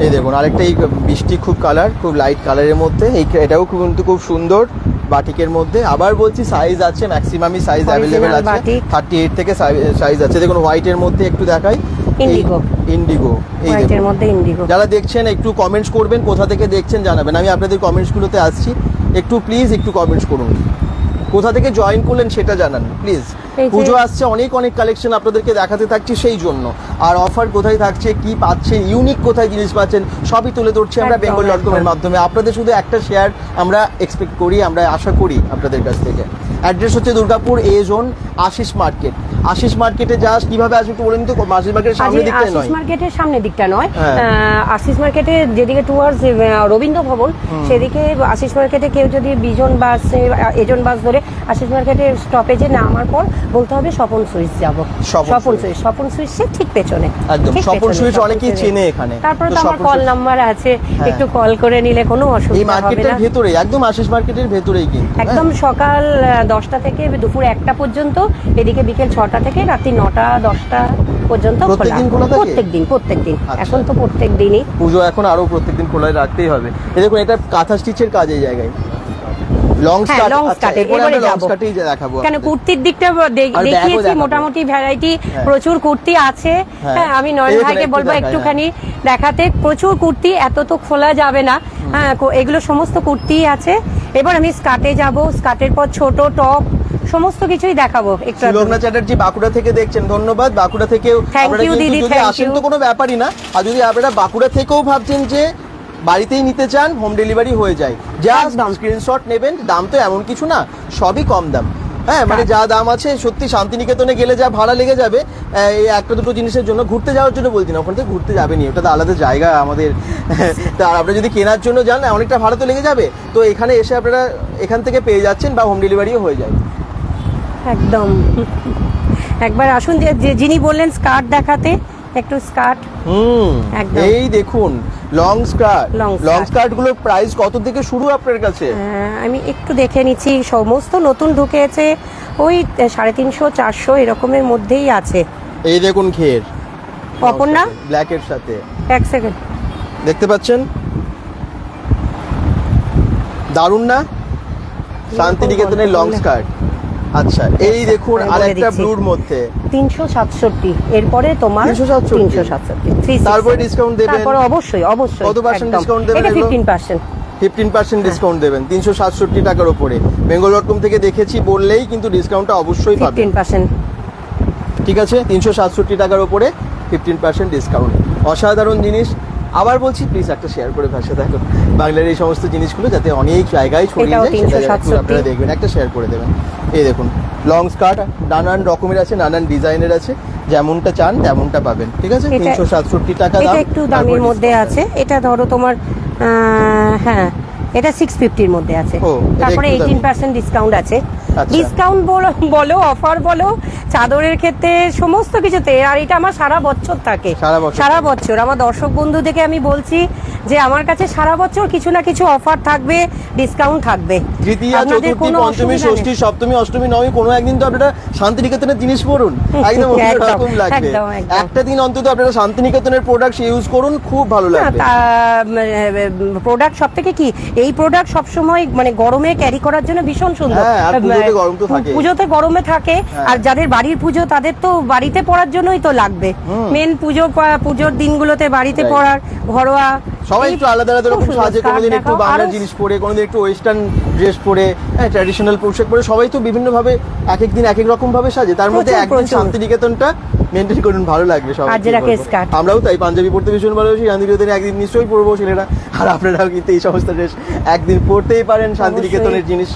এই দেখুন আরেকটা, এই বৃষ্টি খুব কালার, খুব লাইট কালারের মধ্যে, এটাও কিন্তু খুব সুন্দর বাটিকের মধ্যে। আবার বলছি সাইজ আছে, ম্যাক্সিমামই সাইজ Original অ্যাভেলেবেল আছে, বাটিক। 38 থেকে সাইজ আছে। দেখুন হোয়াইটের মধ্যে একটু দেখাই, Indigo। ইন্ডিগো। এই হোয়াইটের দেখুন, মধ্যে ইন্ডিগো। যারা দেখছেন একটু কমেন্টস করবেন, কোথা থেকে দেখছেন জানাবেন। আমি আপনাদের কমেন্টসগুলোতে আসছি, একটু প্লিজ একটু কমেন্টস করুন, কোথা থেকে জয়েন করলেন সেটা জানান প্লিজ। এই যে- পুজো আসছে, অনেক অনেক কালেকশন আপনাদেরকে দেখাতে থাকছি সেই জন্য। আর অফার কোথায় থাকছে, কি পাচ্ছেন, ইউনিক কোথায় জিনিস পাচ্ছেন, সবই তুলে ধরছি আমরা একদম, bengal.com এর একদম। মাধ্যমে। আপনাদের শুধু একটা শেয়ার আমরা এক্সপেক্ট করি, আমরা আশা করি আপনাদের কাছ থেকে। অ্যাড্রেস হচ্ছে দুর্গাপুর এ জোন, আশিস মার্কেট। আশিস মার্কেটে যাস কিভাবে আসবে একটু বলেন তো? আশিস মার্কেটের সামনের দিকটাই আশিস নয়, মার্কেটের সামনের দিকটা নয়, হ্যাঁ। আশিস মার্কেটে যেদিকে টুয়ার্ডস রবীন্দ্র ভবন, সেদিকে আশিস মার্কেটে কেউ যদি বিজন বাস এজন বাস ধরে আশিস মার্কেটের স্টপেজে নামার পর বলতে হবে স্বপন সুইচ যাবো। স্বপন সুইচের ঠিক পেছনে। একদম ঠিক স্বপন পেছনে, সুইচ স্বপন অনেকেই সুইচের। চেনে এখানে। তারপরে তো তো আমার স্বপন কল সুইচ- নাম্বার আছে, হ্যাঁ। একটু কল করে নিলে কোনো এই অসুবিধা হবে মার্কেটের না। ভেতরে, একদম আশিস মার্কেটের ভেতরেই কিন্তু, হ্যাঁ। একদম সকাল 10টা থেকে দুপুর 1টা পর্যন্ত, এদিকে বিকেল 6টা থেকে রাত্রি 9টা 10টা পর্যন্ত প্রত্যেকদিন খোলা থাকে? প্রত্যেকদিন আচ্ছা। এখন তো প্রত্যেক দিনই। পুজো এখন আরো প্রত্যেকদিন খোলা রাখতেই হবে। এই দেখুন এটা কাঁথা স্টিচের কাজ এই জায়গায়, লং হ্যাঁ, স্কার্ট। long আচ্ছা, skirt, এরপরে এবারে আমরা লং যাবো। স্কার্টেই দেখাবো কেন আপনাদের। কুর্তির দিকটা আর ব্যাগও দেখিয়েছি, দেখাবো। মোটামুটি ভ্যারাইটি হ্যাঁ। প্রচুর কুর্তি আছে। হ্যাঁ। হ্যাঁ, আমি এই নয়ন দেখুন ভাইকে একটু বলবো দেখাই, একটুখানি দেখাতে। প্রচুর কুর্তি, এত তো খোলা যাবে না। হ্যাঁ, এগুলো সমস্ত কুর্তি আছে। এবার আমি স্কার্টে যাব, স্কার্টের পর ছোট টপ সমস্ত কিছুই দেখাবো একটু। সুলগ্না চ্যাটার্জি বাঁকুড়া থেকে দেখছেন, ধন্যবাদ। বাঁকুড়া থেকেও Thank আপনারা you, কিন্তু দিদি, যদি thank আসেন you। তো কোনো ব্যাপারই না। আর যদি আপনারা বাঁকুড়া থেকেও ভাবছেন যে বাড়িতেই নিতে চান, হোম ডেলিভারি হয়ে যায়। জাস্ট একদম। স্ক্রিনশট নেবেন, দাম তো এমন কিছু না, সবই কম দাম। হ্যাঁ, মানে যা দাম আছে সত্যি শান্তিনিকেতনে গেলে যা ভাড়া লেগে যাবে এই একটা দুটো জিনিসের জন্য, ঘুরতে যাওয়ার জন্য বলছি না, ওখান থেকে ঘুরতে যাবেনি, ওটা তো আলাদা জায়গা আমাদের। তা আর আপনারা যদি কেনার জন্য যান অনেকটা ভাড়া তো লেগে যাবে, তো এখানে এসে আপনারা এখান থেকে পেয়ে যাচ্ছেন বা হোম ডেলিভারিও হয়ে যায়। একদম। একবার আসুন, যিনি বললেন স্কার্ট দেখাতে, একটু স্কার্ট। একদম। এই দেখুন long skirt. Long long skirt। Skirt গুলোর প্রাইস কত থেকে শুরু আপনার কাছে? আমি একটু দেখে নিচ্ছি, সমস্ত নতুন ঢুকেছে, ওই 350 400 এরকমের মধ্যেই আছে। এই দেখুন ঘের, অপর্ণা, ব্ল্যাক এর সাথে, এক সেকেন্ড। দেখতে পাচ্ছেন, দারুণ না? শান্তিনিকেতনের লং স্কার্ট। আচ্ছা, এই দেখুন আমি বলে আরেকটা দিচ্ছি। ব্লুর মধ্যে 367, এরপরে তোমার 367? 367, তারপরে discount দেবেন? তারপরে অবশ্যই কত percent একদম। discount দেবেন এটা এগুলো? 15%। 15% ডিসকাউন্ট দেবেন 367 টাকার উপরে। bengal.com থেকে দেখেছি বললেই কিন্তু ডিসকাউন্টটা অবশ্যই পাবেন। 15%। ঠিক আছে, 367 টাকার উপরে 15% ডিসকাউন্ট, অসাধারণ জিনিস। আবার বলছি প্লিজ একটা শেয়ার করে ভাষা দেখো বাংলার এই সমস্ত জিনিসগুলো, যাতে অনেক জায়গায় ছড়িয়ে এটাও যায়, সেটা 367 আপনারা দেখবেন, একটা শেয়ার করে দেবেন। এই দেখুন লং স্কার্ট নানান রকমের আছে, নানান ডিজাইনের আছে, যেমনটা চান তেমনটা পাবেন। ঠিক আছে, এটা- 367 টাকা দাম। এটা একটু দামের তারপরে মধ্যে discount আছে। এটা ধরো তোমার হ্যাঁ, এটা 650-র মধ্যে আছে। ও, এটা তারপরে একটু দামি। 18% ডিসকাউন্ট আছে। আচ্ছা। ডিসকাউন্ট বলো অফার বলো, চাদরের ক্ষেত্রে সমস্ত কিছুতে। আর এটা আমার সারা বছর থাকে, সারা বছর থাকে। আমার দর্শক বন্ধুদেরকে আমি বলছি যে আমার কাছে সারা বছর কিছু না কিছু অফার থাকবে, ডিসকাউন্ট থাকবে। তৃতীয়া, আপনাদের চতুর্থী, কোনো পঞ্চমী, অসুবিধা নেই। ষষ্ঠী, সপ্তমী, অষ্টমী, নবমী কোনো একদিন তো আপনারা শান্তিনিকেতনের জিনিস পড়ুন, একদম অন্যরকম লাগবে। একদম, একদম। একটা দিন অন্তত আপনারা শান্তিনিকেতনের প্রোডাক্ট ইউজ করুন, খুব ভালো লাগবে। প্রোডাক্ট সব থেকে কি এই প্রোডাক্ট সবসময় মানে গরমে ক্যারি করার জন্য ভীষণ সুন্দর। হ্যাঁ, আর পুজোতে গরম তো থাকে। পুজোতে গরমে থাকে, হ্যাঁ। আর যাদের বাড়ির পুজো তাদের তো বাড়িতে পরার জন্যই তো লাগবে। মেন পুজোর দিনগুলোতে বাড়িতে Right. পরার ঘরোয়া সবাই একটু আলাদা আলাদা রকম সাজে, কোনোদিন একটু বাংলা জিনিস পরে, কোনোদিন একটু ওয়েস্টার্ন ড্রেস পরে, হ্যাঁ ট্র্যাডিশনাল পোশাক পরে, সবাই তো বিভিন্ন ভাবে এক এক দিন এক এক রকম ভাবে সাজে। তার মধ্যে প্রচুর, একদিন প্রচুর। শান্তিনিকেতনটা মেনটেন করুন, ভালো লাগবে সবাই। আজরাকে skirt। আমরাও তাই পাঞ্জাবি পরতে ভীষণ ভালোবাসি, শান্তিনিকেতনে একদিন নিশ্চয়ই পরবো ছেলেরা, আর আপনারাও কিন্তু এই সমস্ত ড্রেস একদিন পরতেই পারেন শান্তিনিকেতনের জিনিস।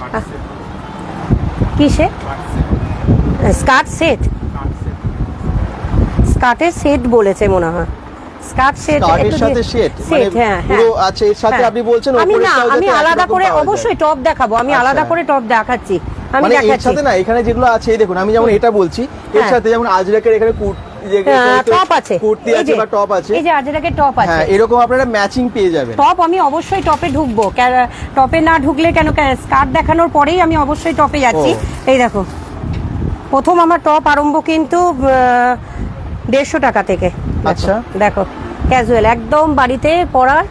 কি সেট? স্কার্ট সেট, স্কার্টের সেট বলেছে মনে হয়। স্কার্ট সেট, স্কার্টের সাথে সেট সেট, হ্যাঁ পুরো আছে এর সাথে। আপনি বলছেন আমি না, ওপরেরটাও আমি যাতে আলাদা একরকম করে পাওয়া যায়। অবশ্যই টপ দেখাবো, আমি আচ্ছা। আলাদা করে টপ দেখাচ্ছি, আমি মানে এর দেখাচ্ছি। সাথে না এখানে যেগুলো আছে এই দেখুন, আমি যেমন এটা বলছি, এর হ্যাঁ। সাথে যেমন আজরাকের এখানে টপ আছে, কুর্তি এই আছে যে- বা টপ আছে, এই যে আজরাকে টপ আছে। হ্যাঁ এরকম আপনারা ম্যাচিং পেয়ে যাবেন। টপ আমি অবশ্যই টপে ঢুকবো, টপে না ঢুকলে কেন, স্কার্ট দেখানোর পরেই আমি অবশ্যই টপে যাচ্ছি। এই দেখো, প্রথম আমার টপ আরম্ভ কিন্তু 150 টাকা থেকে। দেখো, আচ্ছা। দেখো ক্যাজুয়াল একদম বাড়িতে পরার,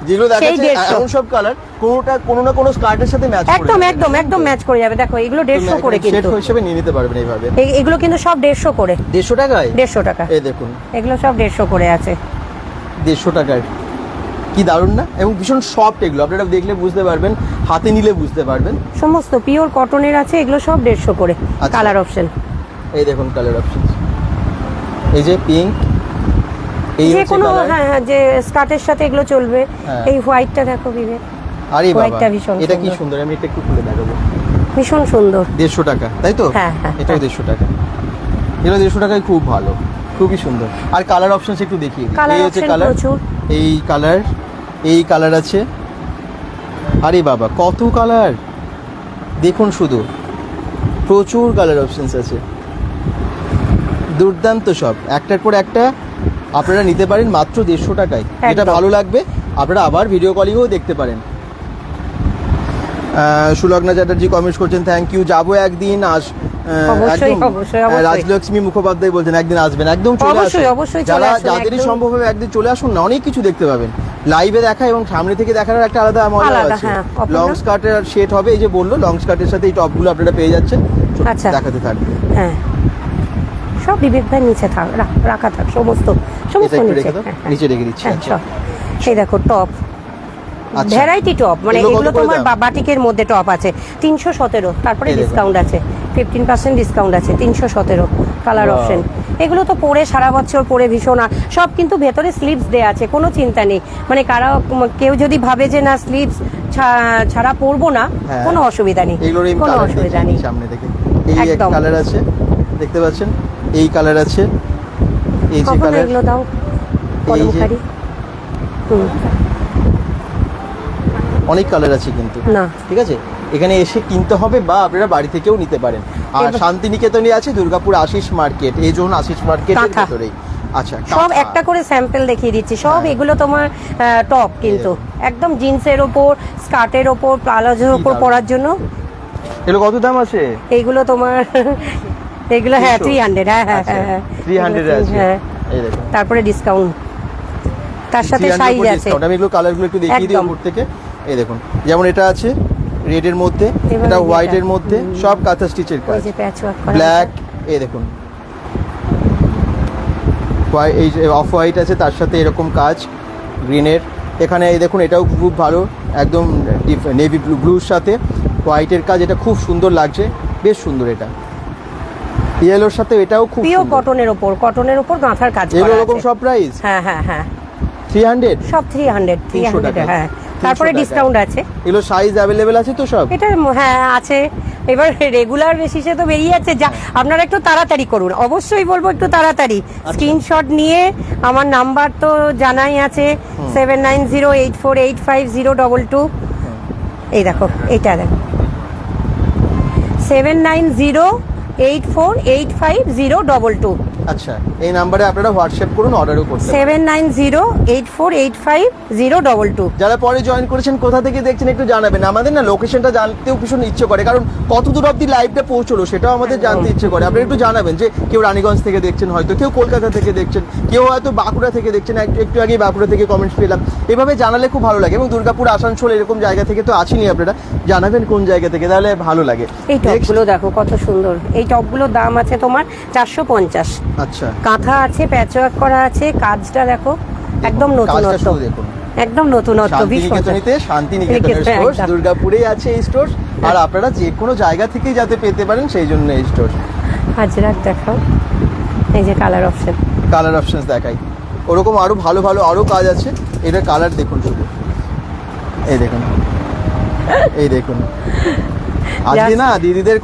যেগুলো সেই দেখাচ্ছে 150 এমন সব কালার, কোনোটা কোনো না কোনো স্কার্টের সাথে ম্যাচ করে একদম যাবে। একদম একদম ম্যাচ করে যাবে। দেখো এগুলো 150 করে সেট কিন্তু, হিসেবে নিয়ে নিতে পারবেন এইভাবে। এগুলো কিন্তু সব 150 করে, 150 টাকায় 150 টাকা। এই দেখুন এগুলো সব 150 করে আছে। 150 টাকার, কি দারুণ না? এবং ভীষণ সফট এগুলো, আপনারা দেখলে বুঝতে পারবেন, হাতে নিলে বুঝতে পারবেন। সমস্ত পিওর কটনের আছে, এগুলো সব 150 করে। আচ্ছা। কালার অপশন, এই দেখুন কালার অপশন, এই যে পিঙ্ক, এই যে হচ্ছে কোনো, কালার। হ্যাঁ হ্যাঁ, যে স্কার্টের সাথে এগুলো চলবে। হ্যাঁ। এই হোয়াইটটা দেখো বিবেক, আরে বাবা, হোয়াইটটা ভীষণ এটা কি সুন্দর। সুন্দর, আমি এটা একটু খুলে দেখাবো। ভীষণ সুন্দর। 150 টাকা, তাই তো? হ্যাঁ, হ্যাঁ, এটাও 150 টাকা। এগুলো 150 টাকায় খুব ভালো, খুবই সুন্দর। আর কালার অপশনস একটু দেখিয়ে দিই। কালার এই হচ্ছে অপশন কালার, প্রচুর। এই কালার, এই কালার আছে। আরে বাবা কত কালার, দেখুন শুধু, প্রচুর কালার অপশনস আছে, দুর্দান্ত সব, একটার পর একটা আপনারা নিতে পারেন মাত্র 150 টাকায়। এটা একদম। ভালো লাগবে, আপনারা আবার ভিডিও কলিংও দেখতে পারেন। সুলগ্না চ্যাটার্জি কমেন্ট করছেন, থ্যাংক ইউ। যাবো একদিন, অবশ্যই, একদম। অবশ্যই, অবশ্যই। রাজলক্ষ্মী মুখোপাধ্যায় বলছেন একদিন আসবেন, একদম চলে অবশ্যই, আসুন। অবশ্যই চলে যারা আসুন, যাদেরই একদম। সম্ভব হবে একদিন চলে আসুন না, অনেক কিছু দেখতে পাবেন। লাইভে দেখা এবং সামনে থেকে দেখার একটা আলাদা মজা আলাদা, আছে। হ্যাঁ, অপূর্ণ। লং স্কার্টের সেট হবে, এই যে বললো লং স্কার্টের সাথে এই টপগুলো আপনারা পেয়ে যাচ্ছেন। চলুন, আচ্ছা। দেখাতে থাকবে। হ্যাঁ, সব বিবেক ভাই নিচে থাক, রাখা থাক, সমস্ত এটা একটু নিচে। রেখে দাও, হ্যাঁ, হ্যাঁ। নিচে রেখে দিচ্ছি। হ্যাঁ, আচ্ছা। সব। এই দেখো টপ, আচ্ছা। ভ্যারাইটি টপ, মানে এগুলো কত এগুলো করে তোমার দাম? বাটিকের মধ্যে টপ আছে 317, তারপরে এই দেখো। ডিসকাউন্ট আছে 15% ডিসকাউন্ট আছে, 317 কালার Wow. অপশন। এগুলো তো পরে সারা বছর পরে ভীষণ, সব কিন্তু ভেতরে স্লিভস দেয়া আছে, কোনো চিন্তা নেই। মানে কেউ যদি ভাবে যে না স্লিভস ছাড়া পরবো না, হ্যাঁ। কোনো অসুবিধা নেই, এগুলোর এই কোনো কালার অসুবিধা নেই। সামনে থেকে এই এক একদম। কালার আছে, দেখতে পাচ্ছেন, এই কালার আছে, এই যে কখনো কালার, এগুলো দাও এই যে কলমকারি। অনেক কালার আছে কিন্তু, না। ঠিক আছে? এখানে এসে কিনতে হবে বা আপনারা বাড়ি থেকেও নিতে পারেন। আর এবার- শান্তিনিকেতনে আছে দুর্গাপুর আশিস মার্কেট, এই জোন আশিস মার্কেটের কাঁথা। ভিতরেই। আচ্ছা, সব কাঁথা। একটা করে স্যাম্পল দেখিয়ে দিচ্ছি, সব হ্যাঁ। এগুলো তোমার টপ কিন্তু একদম জিন্সের ওপর, স্কার্টের ওপর, প্লাজোর ওপর দারুণ। পরার জন্য। এগুলো কত দাম আছে? এইগুলো তোমার এগুলো হ্যাঁ 300, হ্যাঁ হ্যাঁ আচ্ছা, হ্যাঁ 300 এ আছে। হ্যাঁ। এই দেখুন, তারপরে ডিসকাউন্ট, তার সাথে 300 সাইজ উপর আছে। discount। আমি এগুলো কালারগুলো একটু দেখিয়ে দিই একদম। উপর থেকে। এই দেখুন, যেমন এটা আছে রেডের মধ্যে, এবার এটা এটা। হোয়াইটের মধ্যে, সব কাঁথা স্টিচের ওই কাজ। যে প্যাচ ওয়ার্ক করা ব্ল্যাক, এই দেখুন এই যে অফ হোয়াইট আছে, তার সাথে এরকম কাজ গ্রিনের। এখানে এই দেখুন, এটাও খুব ভালো, একদম নেভি ব্লুর সাথে হোয়াইটের কাজ, এটা খুব সুন্দর লাগছে, বেশ সুন্দর। এটা ইয়েলোর সাথে এটাও খুব পিওর সুন্দর। কটনের ওপর গাঁথার কাজ এগুলো করা এরকম আছে। সব প্রাইস হ্যাঁ হ্যাঁ হ্যাঁ, 300, সব 300 300 টাকা। হ্যাঁ। 300 তারপরে টাকা। ডিসকাউন্ট আছে। এগুলো সাইজ অ্যাভেলেবেল আছে তো সব? এটা হ্যাঁ আছে। এবার রেগুলার বেসিসে তো বেরিয়ে যাচ্ছে, যা আপনারা একটু তাড়াতাড়ি করুন, অবশ্যই বলবো একটু তাড়াতাড়ি। স্ক্রিনশট নিয়ে আমার নাম্বার তো জানাই আছে 7908485022। এই দেখো, এইটা দেখো 7908485022। আচ্ছা, এই নাম্বারে আপনারা হোয়াটসঅ্যাপ করুন, অর্ডারও করতে পারেন। 7908485022। যারা পরে জয়েন করেছেন কোথা থেকে দেখছেন একটু জানাবেন, আমাদের না লোকেশনটা জানতেও ভীষণ ইচ্ছে করে, কারণ কত দূর অবধি লাইভটা পৌঁছলো সেটাও আমাদের জানতে ইচ্ছে করে। আপনি একটু জানাবেন যে কেউ রানীগঞ্জ থেকে দেখছেন, হয়তো কেউ কলকাতা থেকে দেখছেন, কেউ হয়তো বাঁকুড়া থেকে দেখছেন, একটু আগেই বাঁকুড়া থেকে কমেন্টস পেলাম। এভাবে জানালে খুব ভালো লাগে, এবং দুর্গাপুর, আসানসোল এরকম জায়গা থেকে তো আছেনই আপনারা, জানাবেন কোন জায়গা থেকে, তাহলে ভালো লাগে। এই টপগুলো দেখো কত সুন্দর, এই টপগুলোর দাম আছে তোমার 450। আচ্ছা, কাঁথা আছে, প্যাচওয়ার্ক করা আছে, কাজটা দেখো একদম কাজটা নতুনত্ব, শুধু দেখুন। একদম নতুনত্ব। শান্তিনিকেতনেতে শান্তিনিকেতনের স্টোর, একদম। দুর্গাপুরেই আছে এই স্টোর, আর আপনারা যে কোনো জায়গা থেকেই যাতে পেতে পারেন সেই জন্য এই স্টোর। হাজরাক দেখাও, এই যে কালার অপশন, কালার অপশনস দেখাই, ওরকম আরো ভালো ভালো আরো কাজ আছে। এটা কালার দেখুন শুধু, এই দেখুন, এই দেখুন। আজকে না দিদিদের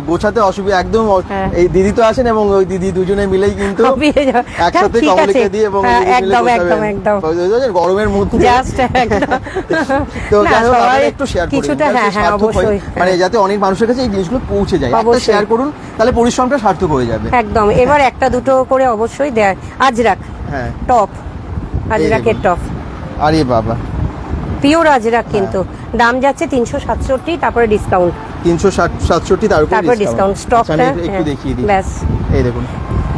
গোছাতে অসুবিধা একদম, হ্যাঁ। এই দিদি তো আছেন এবং ওই দিদি দুজনে মিলেই কিন্তু কপিয়ে যাও। একসাথে ঠিক আছে। কমলিকা দিয়ে এবং হ্যাঁ, দিদি মিলে একদম গোছাবেন। একদম একদম গরমের মধ্যে জাস্ট একদম। তো না, যাই হোক, সবাই আপনারা একটু শেয়ার করুন, কিছুটা, যাতে হ্যাঁ হ্যাঁ সার্থক হয়। অবশ্যই, মানে যাতে অনেক মানুষের কাছে এই জিনিসগুলো পৌঁছে যায়, একটা অবশ্যই। শেয়ার করুন, তাহলে পরিশ্রমটা সার্থক হয়ে যাবে। একদম। এবার একটা দুটো করে অবশ্যই দেয়। আজরাক হ্যাঁ, টপ, আজরাকের টপ, আরে বাবা, পিওর আজরাক, কিন্তু দাম যাচ্ছে 367, তারপরে ডিসকাউন্ট, 367 তার উপরে তারপর ডিসকাউন্ট। স্টকটা একটু দেখিয়ে দিই, ব্যাস। এই দেখুন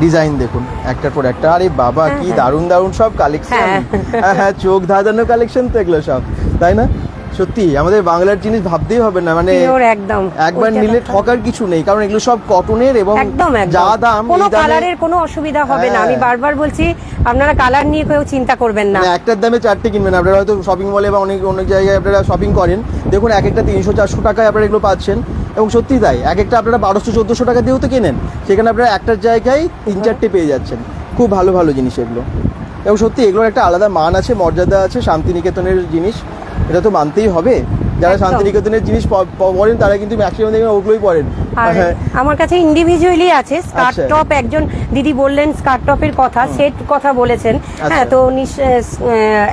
ডিজাইন দেখুন একটার পর একটা, আরে বাবা কি হ্যাঁ। দারুণ দারুণ সব কালেকশন। হ্যাঁ। হ্যাঁ, চোখ ধাঁধানো কালেকশন তো এগুলো সব, তাই না? সত্যি আমাদের বাংলার জিনিস ভাবতেই হবে না, মানে পিওর একদম, একবার ওইটা নিলে দেখো। ঠকার কিছু নেই, কারণ এগুলো সব কটনের এবং একদম একদম যা দাম কোনো এই দামে- কালারের কোনো অসুবিধা হবে না। হ্যাঁ। আমি বারবার বলছি, আপনারা কালার নিয়ে কেউ চিন্তা করবেন না। মানে একটার দামে চারটে কিনবেন আপনারা, হয়তো শপিং মলে বা অনেক অনেক জায়গায় আপনারা শপিং করেন, দেখুন এক একটা 300-400 টাকায় আপনারা এগুলো পাচ্ছেন, এবং সত্যি তাই, এক একটা আপনারা 1200-1400 টাকা দিয়েও তো কেনেন, সেখানে আপনারা একটার জায়গায় 3-4টে পেয়ে যাচ্ছেন। খুব ভালো ভালো জিনিস এগুলো, এবং সত্যি এগুলোর একটা আলাদা মান আছে, মর্যাদা আছে। শান্তিনিকেতনের জিনিস, এটা তো মানতেই হবে। যারা একদম। শান্তিনিকেতনের জিনিস পরেন তারা কিন্তু ম্যাক্সিমাম দেখবেন ওগুলোই পরেন। আর হ্যাঁ, আমার কাছে ইন্ডিভিজুয়ালি আছে স্কার্ট আচ্ছা। টপ। একজন দিদি বললেন স্কার্ট টপের কথা, সেট কথা বলেছেন। হ্যাঁ, তো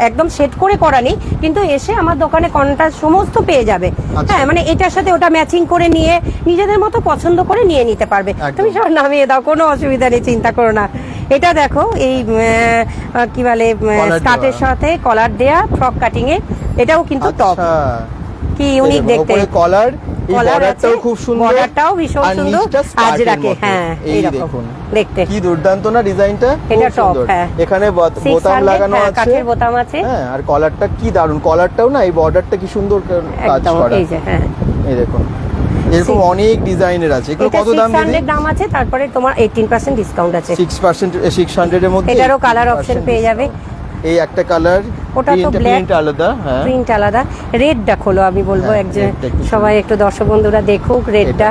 একদম সেট করে করা নেই, কিন্তু এসে আমার দোকানে কন্ট্রাস্ট সমস্ত পেয়ে যাবে। আচ্ছা। হ্যাঁ, মানে এটার সাথে ওটা ম্যাচিং করে নিয়ে নিজেদের মতো পছন্দ করে নিয়ে নিতে পারবে। একদম। তুমি সব নামিয়ে দাও, কোনো অসুবিধা নেই, চিন্তা করো না। এটা দেখো, এই কি বলে, Collar স্কার্টের দেওয়া। সাথে কলার দেয়া, ফ্রক কাটিং এ, এটাও কিন্তু টপ। আচ্ছা, কি ইউনিক দেখতে। কলার, এই কলার বর্ডারটাও আছে, খুব সুন্দর, বর্ডারটাও ভীষণ আর সুন্দর, নিচটা স্কার্টের আজরাকে, মতো। হ্যাঁ, এই এইরকম দেখুন দেখতে। কি দুর্দান্ত না ডিজাইনটা, এটা খুব টপ, সুন্দর। হ্যাঁ। এখানে বোতাম 600, লাগানো হ্যাঁ, আছে, কাঠের বোতাম আছে। হ্যাঁ, আর কলারটা কি দারুন, কলারটাও না, এই বর্ডারটা কি সুন্দর কাজ একদম, করা, এই যে, হ্যাঁ। এই দেখুন এরকম অনেক ডিজাইনের আছে। এগুলো এটা কত দাম দিদি? 600 দাম আছে, তারপরে তোমার 18% ডিসকাউন্ট আছে। 6%, 600 এর মধ্যে এটারও 18% কালার অপশন পেয়ে যাবে। এই একটা কালার, ওটা তো black, প্রিন্ট আলাদা, হ্যাঁ, প্রিন্ট আলাদা। রেডটা খোলো, আমি বলবো হ্যাঁ, একজন রেডটা একটু সবাই একটু দর্শক বন্ধুরা দেখুক রেডটা।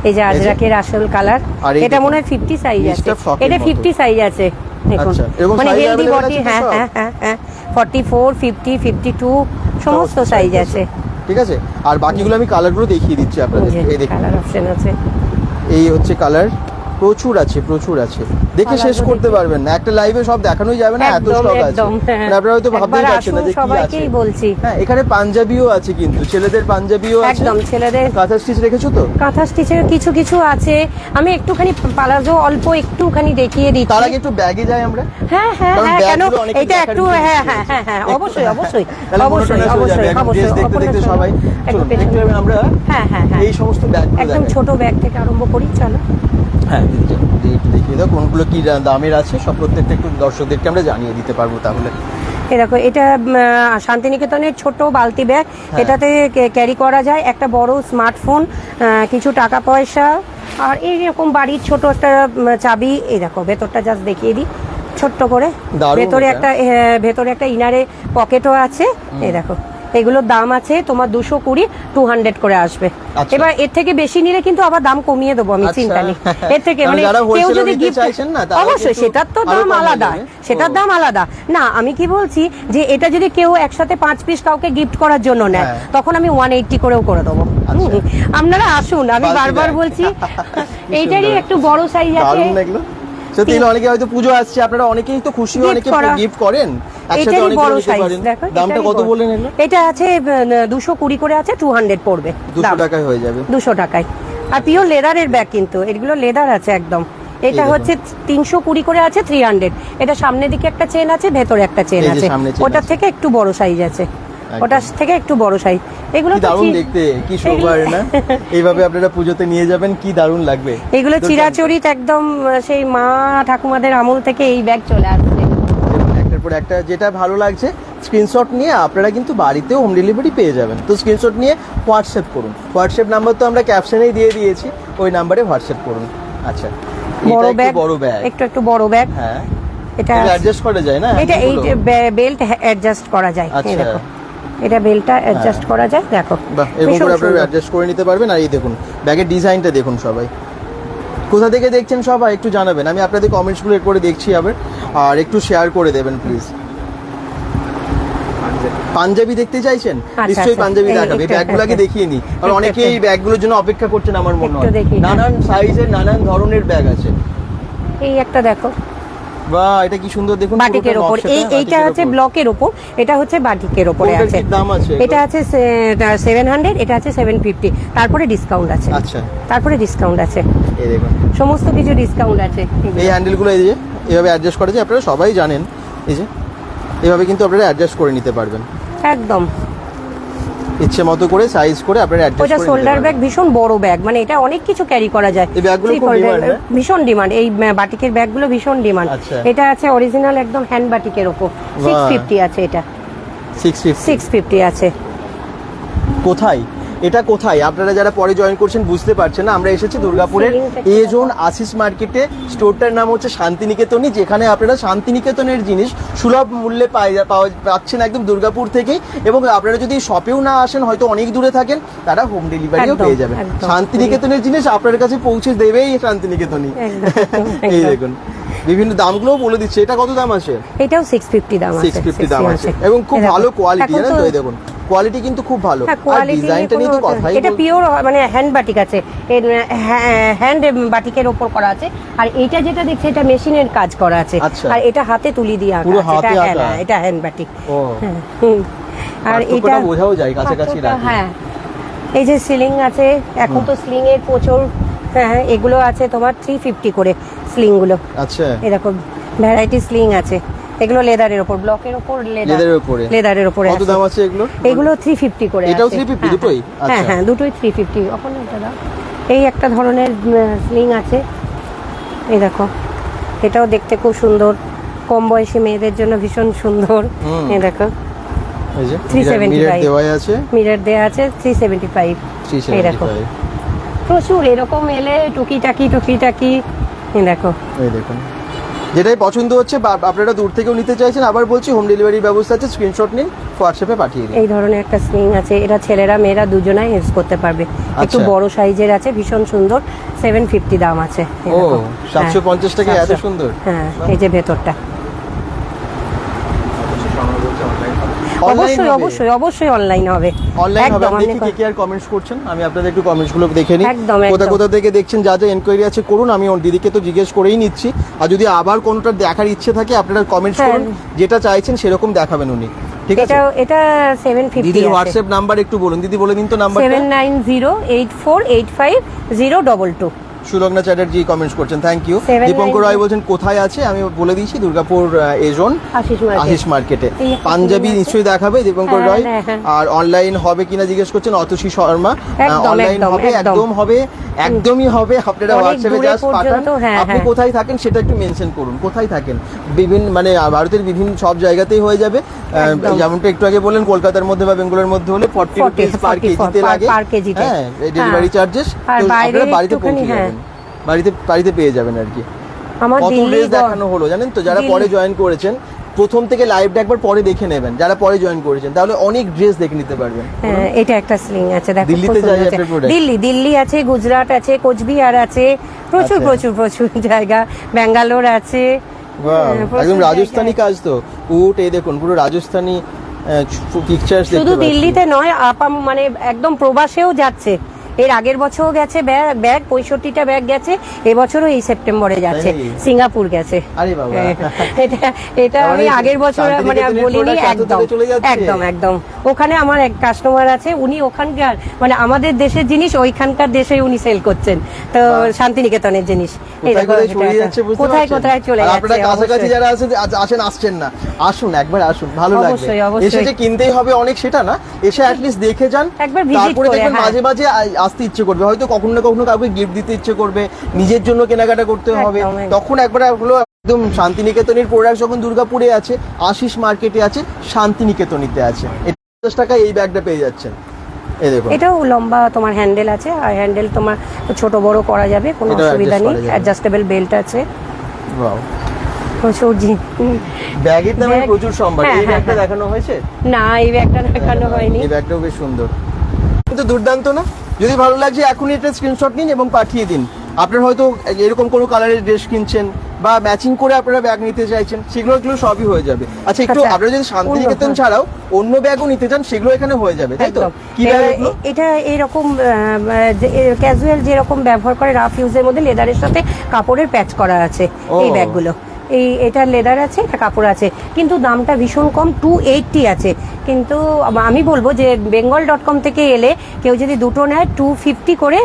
এই যে আজরাকের আসল কালার। আর এই এটা দেখুন, মনে হয় 50 সাইজ আছে, নিচটা frock এর এটা মতো। 50 সাইজ আছে দেখুন। আচ্ছা, এরকম মানে size হেলদি available বডি, আছে তো হ্যাঁ সব? হ্যাঁ হ্যাঁ হ্যাঁ, 44, 50, 52 সমস্ত সাইজ আছে। ঠিক আছে, আর বাকিগুলো আমি কালারগুলো দেখিয়ে দিচ্ছি আপনাদের। এই দেখুন কালার অপশন আছে, এই হচ্ছে কালার, প্রচুর আছে প্রচুর আছে, দেখে শেষ কালারগুলো করতে দেখি। পারবেন না, একটা লাইভে সব দেখানোই যাবে না, এত একদম, স্টক আছে। একদম, হ্যাঁ। মানে আপনারা হয়তো ভাবতেই একবার পারছেন না আসুন, যে কি আছে। সবাইকেই বলছি। হ্যাঁ, এখানে পাঞ্জাবিও আছে, কিন্তু ছেলেদের পাঞ্জাবিও আছে, একদম, ছেলেদের কাঁথা স্টিচ রেখেছো তো? কাঁথা স্টিচের কিছু কিছু আছে। আমি একটুখানি পালাজো অল্প একটুখানি দেখিয়ে দিচ্ছি। তার আগে একটু ব্যাগে যাই আমরা। হ্যাঁ হ্যাঁ কারণ হ্যাঁ, কেন ব্যাগগুলো অনেকের এটা দেখার একটু, বিষয় হ্যাঁ আছে। হ্যাঁ হ্যাঁ হ্যাঁ, অবশ্যই অবশ্যই তাহলে অবশ্যই monotonous হয়ে যাবে, অবশ্যই এখন অবশ্যই, dress দেখতে দেখতে অপরিচ্ছন্ন। সবাই। একটু চলুন, পেছনে। দেখতে পাবেন আমরা হ্যাঁ হ্যাঁ হ্যাঁ, এই সমস্ত ব্যাগগুলো একদম দেখাই। ছোট ব্যাগ থেকে আরম্ভ করি, চলো। হ্যাঁ দিদি, দিদি একটু দেখিয়ে দাও কোনগুলো কি দামের আছে, সব প্রত্যেকটা একটু দর্শকদেরকে আমরা জানিয়ে দিতে পারবো তাহলে। এই দেখো, এটা শান্তিনিকেতনের ছোট বালতি ব্যাগ, এটাতে ক্যারি করা যায় একটা বড় স্মার্টফোন, কিছু টাকা পয়সা, আর এইরকম বাড়ির ছোট একটা চাবি। এই দেখো ভেতরটা জাস্ট দেখিয়ে দিই ছোট্ট করে, দারুণ ভেতরে এটা। একটা ভেতরে একটা ইনারে পকেটও আছে। এই দেখো, এগুলোর দাম আছে তোমার 220, 200 করে আসবে। আচ্ছা। এবার এর থেকে বেশি নিলে কিন্তু আবার দাম কমিয়ে দেবো আমি, আচ্ছা। চিন্তা নেই। এর থেকে কারণ মানে যারা কেউ wholesale যদি নিতে গিফট, চাইছেন না, তারা অবশ্যই কিন্তু সেটার তো আরো দাম কম হয়ে আলাদা, যাবে। সেটার ও। দাম আলাদা না। আমি কি বলছি যে এটা যদি কেউ একসাথে 5 পিস কাউকে গিফট করার জন্য নেয়, হ্যাঁ। তখন আমি 180 করেও করে দেবো। আচ্ছা। আপনারা আসুন, আমি বালতি বারবার ব্যাগ। বলছি। কি এইটারই সুন্দর। একটু বড় সাইজ আছে। দারুণ লাগলো সত্যি। অনেকে হয়তো পুজো আসছে, আপনারা অনেকেই তো খুশি, Gift অনেকে করা। গিফট করেন, একসাথে এটারই অনেকে বড় নিতে সাইজ পারেন। দেখো, দামটা এটারই কত বড়। বললেন এগুলো? এটা আছে 220 করে আছে, 200 পড়বে 200 টাকায় হয়ে যাবে। 200 টাকায়। আর পিওর লেদারের ব্যাগ, কিন্তু এগুলো লেদার আছে একদম। এটা দেখুন। হচ্ছে 320 করে আছে 300। এটা সামনের দিকে একটা চেন আছে, ভেতরে একটা চেন এই যে আছে, সামনে chain ওটার আছে। থেকে একটু বড় সাইজ আছে, একদম। ওটার থেকে একটু বড় সাইজ। এগুলো কি তো দারুণ দেখতে, কি শোভার না, এইভাবে আপনারা পুজোতে নিয়ে যাবেন, কি দারুণ লাগবে। এগুলো দুর্দান্ত। চিরাচরিত একদম সেই মা ঠাকুমাদের আমল থেকে এই ব্যাগ চলে আসছে। দেখুন, একটার পর একটা যেটা ভালো লাগছে স্ক্রিনশট নিয়ে আপনারা কিন্তু বাড়িতেও হোম ডেলিভারি পেয়ে যাবেন। তো স্ক্রিনশট নিয়ে হোয়াটসঅ্যাপ করুন, হোয়াটসঅ্যাপ নাম্বার তো আমরা ক্যাপশনেই দিয়ে দিয়েছি, ওই নাম্বারে হোয়াটসঅ্যাপ করুন। আচ্ছা, বড় এটা ব্যাগ, একটু বড় ব্যাগ, একটু বড় ব্যাগ। হ্যাঁ এটা এটা অ্যাডজাস্ট করা যায় না? এটা এই হ্যান্ডেলগুলো? বেল্ট অ্যাডজাস্ট করা যায়, এই আচ্ছা। দেখো এটা বেল্টটা অ্যাডজাস্ট করা যায়, দেখো বাহ, এরকম ভীষণ করে আপনারা সুন্দর। অ্যাডজাস্ট করে নিতে পারবেন। আর এই দেখুন ব্যাগের ডিজাইনটা দেখুন, সবাই কোথা থেকে দেখছেন সবাই একটু জানাবেন, আমি আপনাদের কমেন্টসগুলো এরপরে দেখছি আবার, আর একটু শেয়ার করে দেবেন প্লিজ। পাঞ্জাবি দেখতে চাইছেন? নিশ্চয়ই আচ্ছা। পাঞ্জাবি এই দেখাবে, একটু- ব্যাগগুলোকে দেখিয়ে নিই, আর একটু- অনেকেই এই ব্যাগগুলোর জন্য অপেক্ষা করছেন আমার মনে হয়। একটু দেখি, হ্যাঁ। নানান সাইজের নানান ধরনের ব্যাগ আছে। এই একটা দেখো বাহ, এটা কি সুন্দর দেখুন, বাটিকের পুরোটা ওপর, নকশাটা এইটা বাটিকের হচ্ছে ওপর। ব্লকের ওপর, এটা হচ্ছে বাটিকের ওপরে কোনটার আছে। কি দাম আছে? এটা আছে 700, এটা আছে 750, তারপরে ডিসকাউন্ট আছে। আচ্ছা, তারপরে ডিসকাউন্ট আছে, এই দেখুন সমস্ত কিছু ডিসকাউন্ট আছে। এই হ্যান্ডেলগুলো এই যে এভাবে অ্যাডজাস্ট করা যায়, আপনারা সবাই জানেন। এই যে এভাবে কিন্তু আপনারা অ্যাডজাস্ট করে নিতে পারবেন, একদম ইচ্ছে মতো করে সাইজ করে আপনারা অ্যাডজাস্ট ওটা করে শোল্ডার নিতে ব্যাগ, পারবেন। ভীষণ বড় ব্যাগ, মানে এটা অনেক কিছু ক্যারি করা যায়। এই ব্যাগগুলো খুব ডিমান্ড, না? ভীষণ ডিমান্ড, এই বাটিকের ব্যাগগুলো ভীষণ ডিমান্ড। আচ্ছা। এটা আছে অরিজিনাল একদম হ্যান্ড বাটিকের ওপর, 650 আছে, এটা 650 650 আছে। কোথায় এটা, কোথায় আপনারা যারা পরে জয়েন করছেন বুঝতে পারছেন না, আমরা এসেছি দুর্গাপুরের এ জোন আশিস মার্কেটে। স্টোরটার নাম হচ্ছে শান্তিনিকেতনই, যেখানে আপনারা শান্তিনিকেতনের জিনিস সুলভ মূল্যে পাচ্ছেন একদম দুর্গাপুর থেকেই। এবং আপনারা যদি শপেও না আসেন, হয়তো অনেক দূরে থাকেন, তারা হোম ডেলিভারিও একদম, পেয়ে যাবেন। একদম। শান্তিনিকেতনের জিনিস আপনার কাছে পৌঁছে দেবেই শান্তিনিকেতনই। একদম, এই একদম। দেখুন বিভিন্ন দামগুলোও বলে দিচ্ছে। এটা কত দাম আছে? এটাও 650 দাম আছে, 650 দাম 60 আছে, এবং খুব এই দেখো, ভালো কোয়ালিটি, এখন জানেন তো? এই দেখুন কোয়ালিটি কিন্তু খুব ভালো, হ্যাঁ, আর কোয়ালিটি ডিজাইনটা নিয়ে তো কথাই এটা পিওর মানে হ্যান্ড বাটিক আছে, এর হ্যান্ড বাটিকের ওপর করা আছে। আর এইটা যেটা দেখছে এটা মেশিনের কাজ করা আছে, আচ্ছা। আর এটা হাতে তুলি দিয়ে আঁকা পুরো আছে, হাতে এটা আঁকা। এটা হ্যান্ড বাটিক। ও, আর এটা পার্থক্যটা বোঝাও যায় কাছাকাছি পার্থক্যটা, রাখলে। হ্যাঁ। এই যে সিলিং আছে, এখন তো স্লিং এর প্রচুর, হ্যাঁ, এগুলো আছে তোমার 350 করে স্লিং গুলো। আচ্ছা, এরকম ভ্যারাইটি স্লিং আছে, এগুলো লেদারের ওপর, ব্লকের ওপর, লেদারের উপরে। লেদারের ওপরে কত আছে। দাম আছে এগুলো? এগুলো 350 করে এটাও আছে। 350 হ্যাঁ, দুটোই? হ্যাঁ, আচ্ছা। হ্যাঁ, দুটোই 350। ওখানে এটা দাও। এই একটা ধরনের স্লিং আছে, এই দেখো, এটাও দেখতে খুব সুন্দর, কম বয়সী মেয়েদের জন্য ভীষণ সুন্দর। হুম। এই দেখো এই যে 375 মিরর দেওয়া আছে, মিরর দেয়া আছে 375। এই দেখো 375। প্রচুর এরকম এলে টুকিটাকি, এই দেখো এই দেখুন, যেটাই পছন্দ হচ্ছে বা আপনারা দূর থেকেও নিতে চাইছেন, আবার বলছি হোম ডেলিভারির ব্যবস্থা আছে, স্ক্রিনশট নিন, হোয়াটসঅ্যাপে পাঠিয়ে দিন। এই ধরনের একটা স্লিং আছে, এটা ছেলেরা মেয়েরা দুজনাই ইউজ করতে পারবে। একটু আচ্ছা। বড় সাইজের আছে, ভীষণ সুন্দর, 750 দাম আছে। এই ও, দেখো। 750 টাকায় এত 700 সুন্দর? হ্যাঁ, এই যে ভেতরটা। Online অবশ্যই হবে? অবশ্যই অনলাইন হবে, অনলাইন হবে। একদম। আমি দেখি কে আর কমেন্টস করছেন, আমি আপনাদের একটু কমেন্টসগুলো দেখে নিই। একদম, কোথা একদম। কোথা থেকে দেখছেন, যা যা এনকোয়ারি আছে করুন, আমি ওর দিদিকে তো জিজ্ঞেস করেই নিচ্ছি। আর যদি আবার কোনোটা দেখার ইচ্ছে থাকে আপনারা কমেন্টস হ্যাঁ। করুন, যেটা চাইছেন সেরকম দেখাবেন উনি, ঠিক আছে? এটা 750 দিদির আছে। হোয়াটসঅ্যাপ নাম্বার একটু বলুন, দিদি বলে দিন তো নাম্বারটা। 7908485022। সুলগ্না চ্যাটার্জি কমেন্টস করছেন, থ্যাংক ইউ। 79 দীপঙ্কর রায় বলছেন কোথায় আছে, আমি বলে দিয়েছি দুর্গাপুর এজোন আশিস মার্কেটে। এই একটা পাঞ্জাবি আছে। নিশ্চয়ই দেখাবে দীপঙ্কর হ্যাঁ, রায়। হ্যাঁ, হ্যাঁ। আর অনলাইন হবে কিনা জিজ্ঞেস করছেন অতসী শর্মা। একদম, অনলাইন একদম, হবে, একদম। একদম হবে, একদমই হবে। আপনারা অনেক হোয়াটসঅ্যাপে দূরে জাস্ট পাঠান পর্যন্ত, হ্যাঁ, আপনি হ্যাঁ। কোথায় থাকেন সেটা একটু মেনশন করুন, কোথায় থাকেন। বিভিন্ন মানে ভারতের বিভিন্ন সব জায়গাতেই হয়ে যাবে। একদম। যেমনটা একটু আগে বললেন, কলকাতার মধ্যে বা বেঙ্গলের মধ্যে হলে 40 রুপিস পার 40 কেজিতে লাগে, পার কেজিতে। হ্যাঁ, ডেলিভারি চার্জেস। আর বাইরে আপনারা বাড়িতে একটুখানি, পৌঁছে হ্যাঁ। যাবেন, বাড়িতে পেয়ে যাবেন আর কি। আমার কত দিল্লি ড্রেস দেখানো হলো জানেন তো, যারা পরে জয়েন করেছেন প্রথম থেকে লাইভটা একবার পরে দেখে নেবেন, যারা পরে জয়েন করেছেন, তাহলে অনেক ড্রেস দেখে নিতে পারবেন। হ্যাঁ, এটা একটা স্লিং আছে, দেখো দিল্লিতে খুব যায় সুন্দর আছে। আপনার product? দিল্লি আছে, গুজরাট আছে, কোচবিহার আছে, প্রচুর আচ্ছা। প্রচুর প্রচুর জায়গা, ব্যাঙ্গালোর আছে। বাহ, প্রচুর একদম জায়গা রাজস্থানী আছে। কাজ তো। উট, এই দেখুন পুরো রাজস্থানী পিকচার্স দেখতে শুধু পাচ্ছি। দিল্লিতে নয়, মানে একদম প্রবাসেও যাচ্ছে এর আগের বছরও গেছে ব্যাগ 65টা ব্যাগ গেছে, এবছরও এই সেপ্টেম্বরে যাচ্ছে, নাকি? সিঙ্গাপুর গেছে। আরে বাবা। এটা আমি আগের বছর মানে বলিনি, একদম একদম একদম। ওখানে আমার এক কাস্টমার আছে, উনি ওখানকার মানে আমাদের দেশের জিনিস ওইখানকার দেশে উনি সেল করছেন, তো শান্তিনিকেতনের জিনিস কোথায় কোথায় চলে যাচ্ছে। আপনারা কাছাকাছি যারা আসছেন না, আসুন একবার, আসুন, ভালো লাগবে। এসে যে কিনতেই হবে অনেক সেটা না, এসে অ্যাটলিস্ট দেখে যান, একবার ভিজিট তারপরে করে, দেখবেন হ্যাঁ। মাঝে মাঝে আসতে ইচ্ছে করবে, হয়তো কখনো না কখনো কাউকে গিফট দিতে ইচ্ছে করবে, নিজের জন্য কেনাকাটা করতে হবে, একদম, একদম। তখন একবার হলো একদম শান্তিনিকেতনের প্রোডাক্ট যখন দুর্গাপুরে আছে, আশিস মার্কেটে আছে, শান্তিনিকেতনিতে আছে। 50 টাকায় এই ব্যাগটা পেয়ে যাচ্ছেন। এই দেখুন, এটাও লম্বা তোমার হ্যান্ডেল আছে, আর হ্যান্ডেল তোমার ছোট বড় করা যাবে, কোনো এটাও অসুবিধা adjust নেই, করা যাবে। অ্যাডজাস্টেবল বেল্ট আছে। ওয়াও, প্রচুর ব্যাগের দামে ব্যাগ- প্রচুর সম্ভার। হ্যাঁ, এই হ্যাঁ, ব্যাগটা হ্যাঁ। দেখানো হয়েছে? না, এই ব্যাগটা দেখানো হয়নি। এই ব্যাগটাও বেশ সুন্দর, কিন্তু দুর্দান্ত না? যদি ভালো লাগছে এখনই এটা স্ক্রিনশট নিন এবং পাঠিয়ে দিন। আপনার হয়তো এরকম কোনো কালারের ড্রেস কিনছেন বা ম্যাচিং করে আপনারা ব্যাগ নিতে চাইছেন, সেগুলো সবই হয়ে যাবে। আচ্ছা, একটু আচ্ছা, আপনারা যদি শান্তিনিকেতন অন্য- ছাড়াও অন্য ব্যাগও নিতে চান, সেগুলো এখানে হয়ে যাবে, তাই তো? একদম। কি ব্যাগ এগুলো? এটা এরকম ক্যাজুয়াল যেরকম ব্যবহার করে রাফ ইউজের মধ্যে লেদারের সাথে কাপড়ের প্যাচ করা আছে ও। এই ব্যাগগুলো। এটা লেদার আছে, এটা কাপড় আছে, কিন্তু দামটা ভীষণ কম, 280 আছে। কিন্তু আমি বলবো যে bengal.com থেকে এলে কেউ যদি দুটো নেয় 250 করে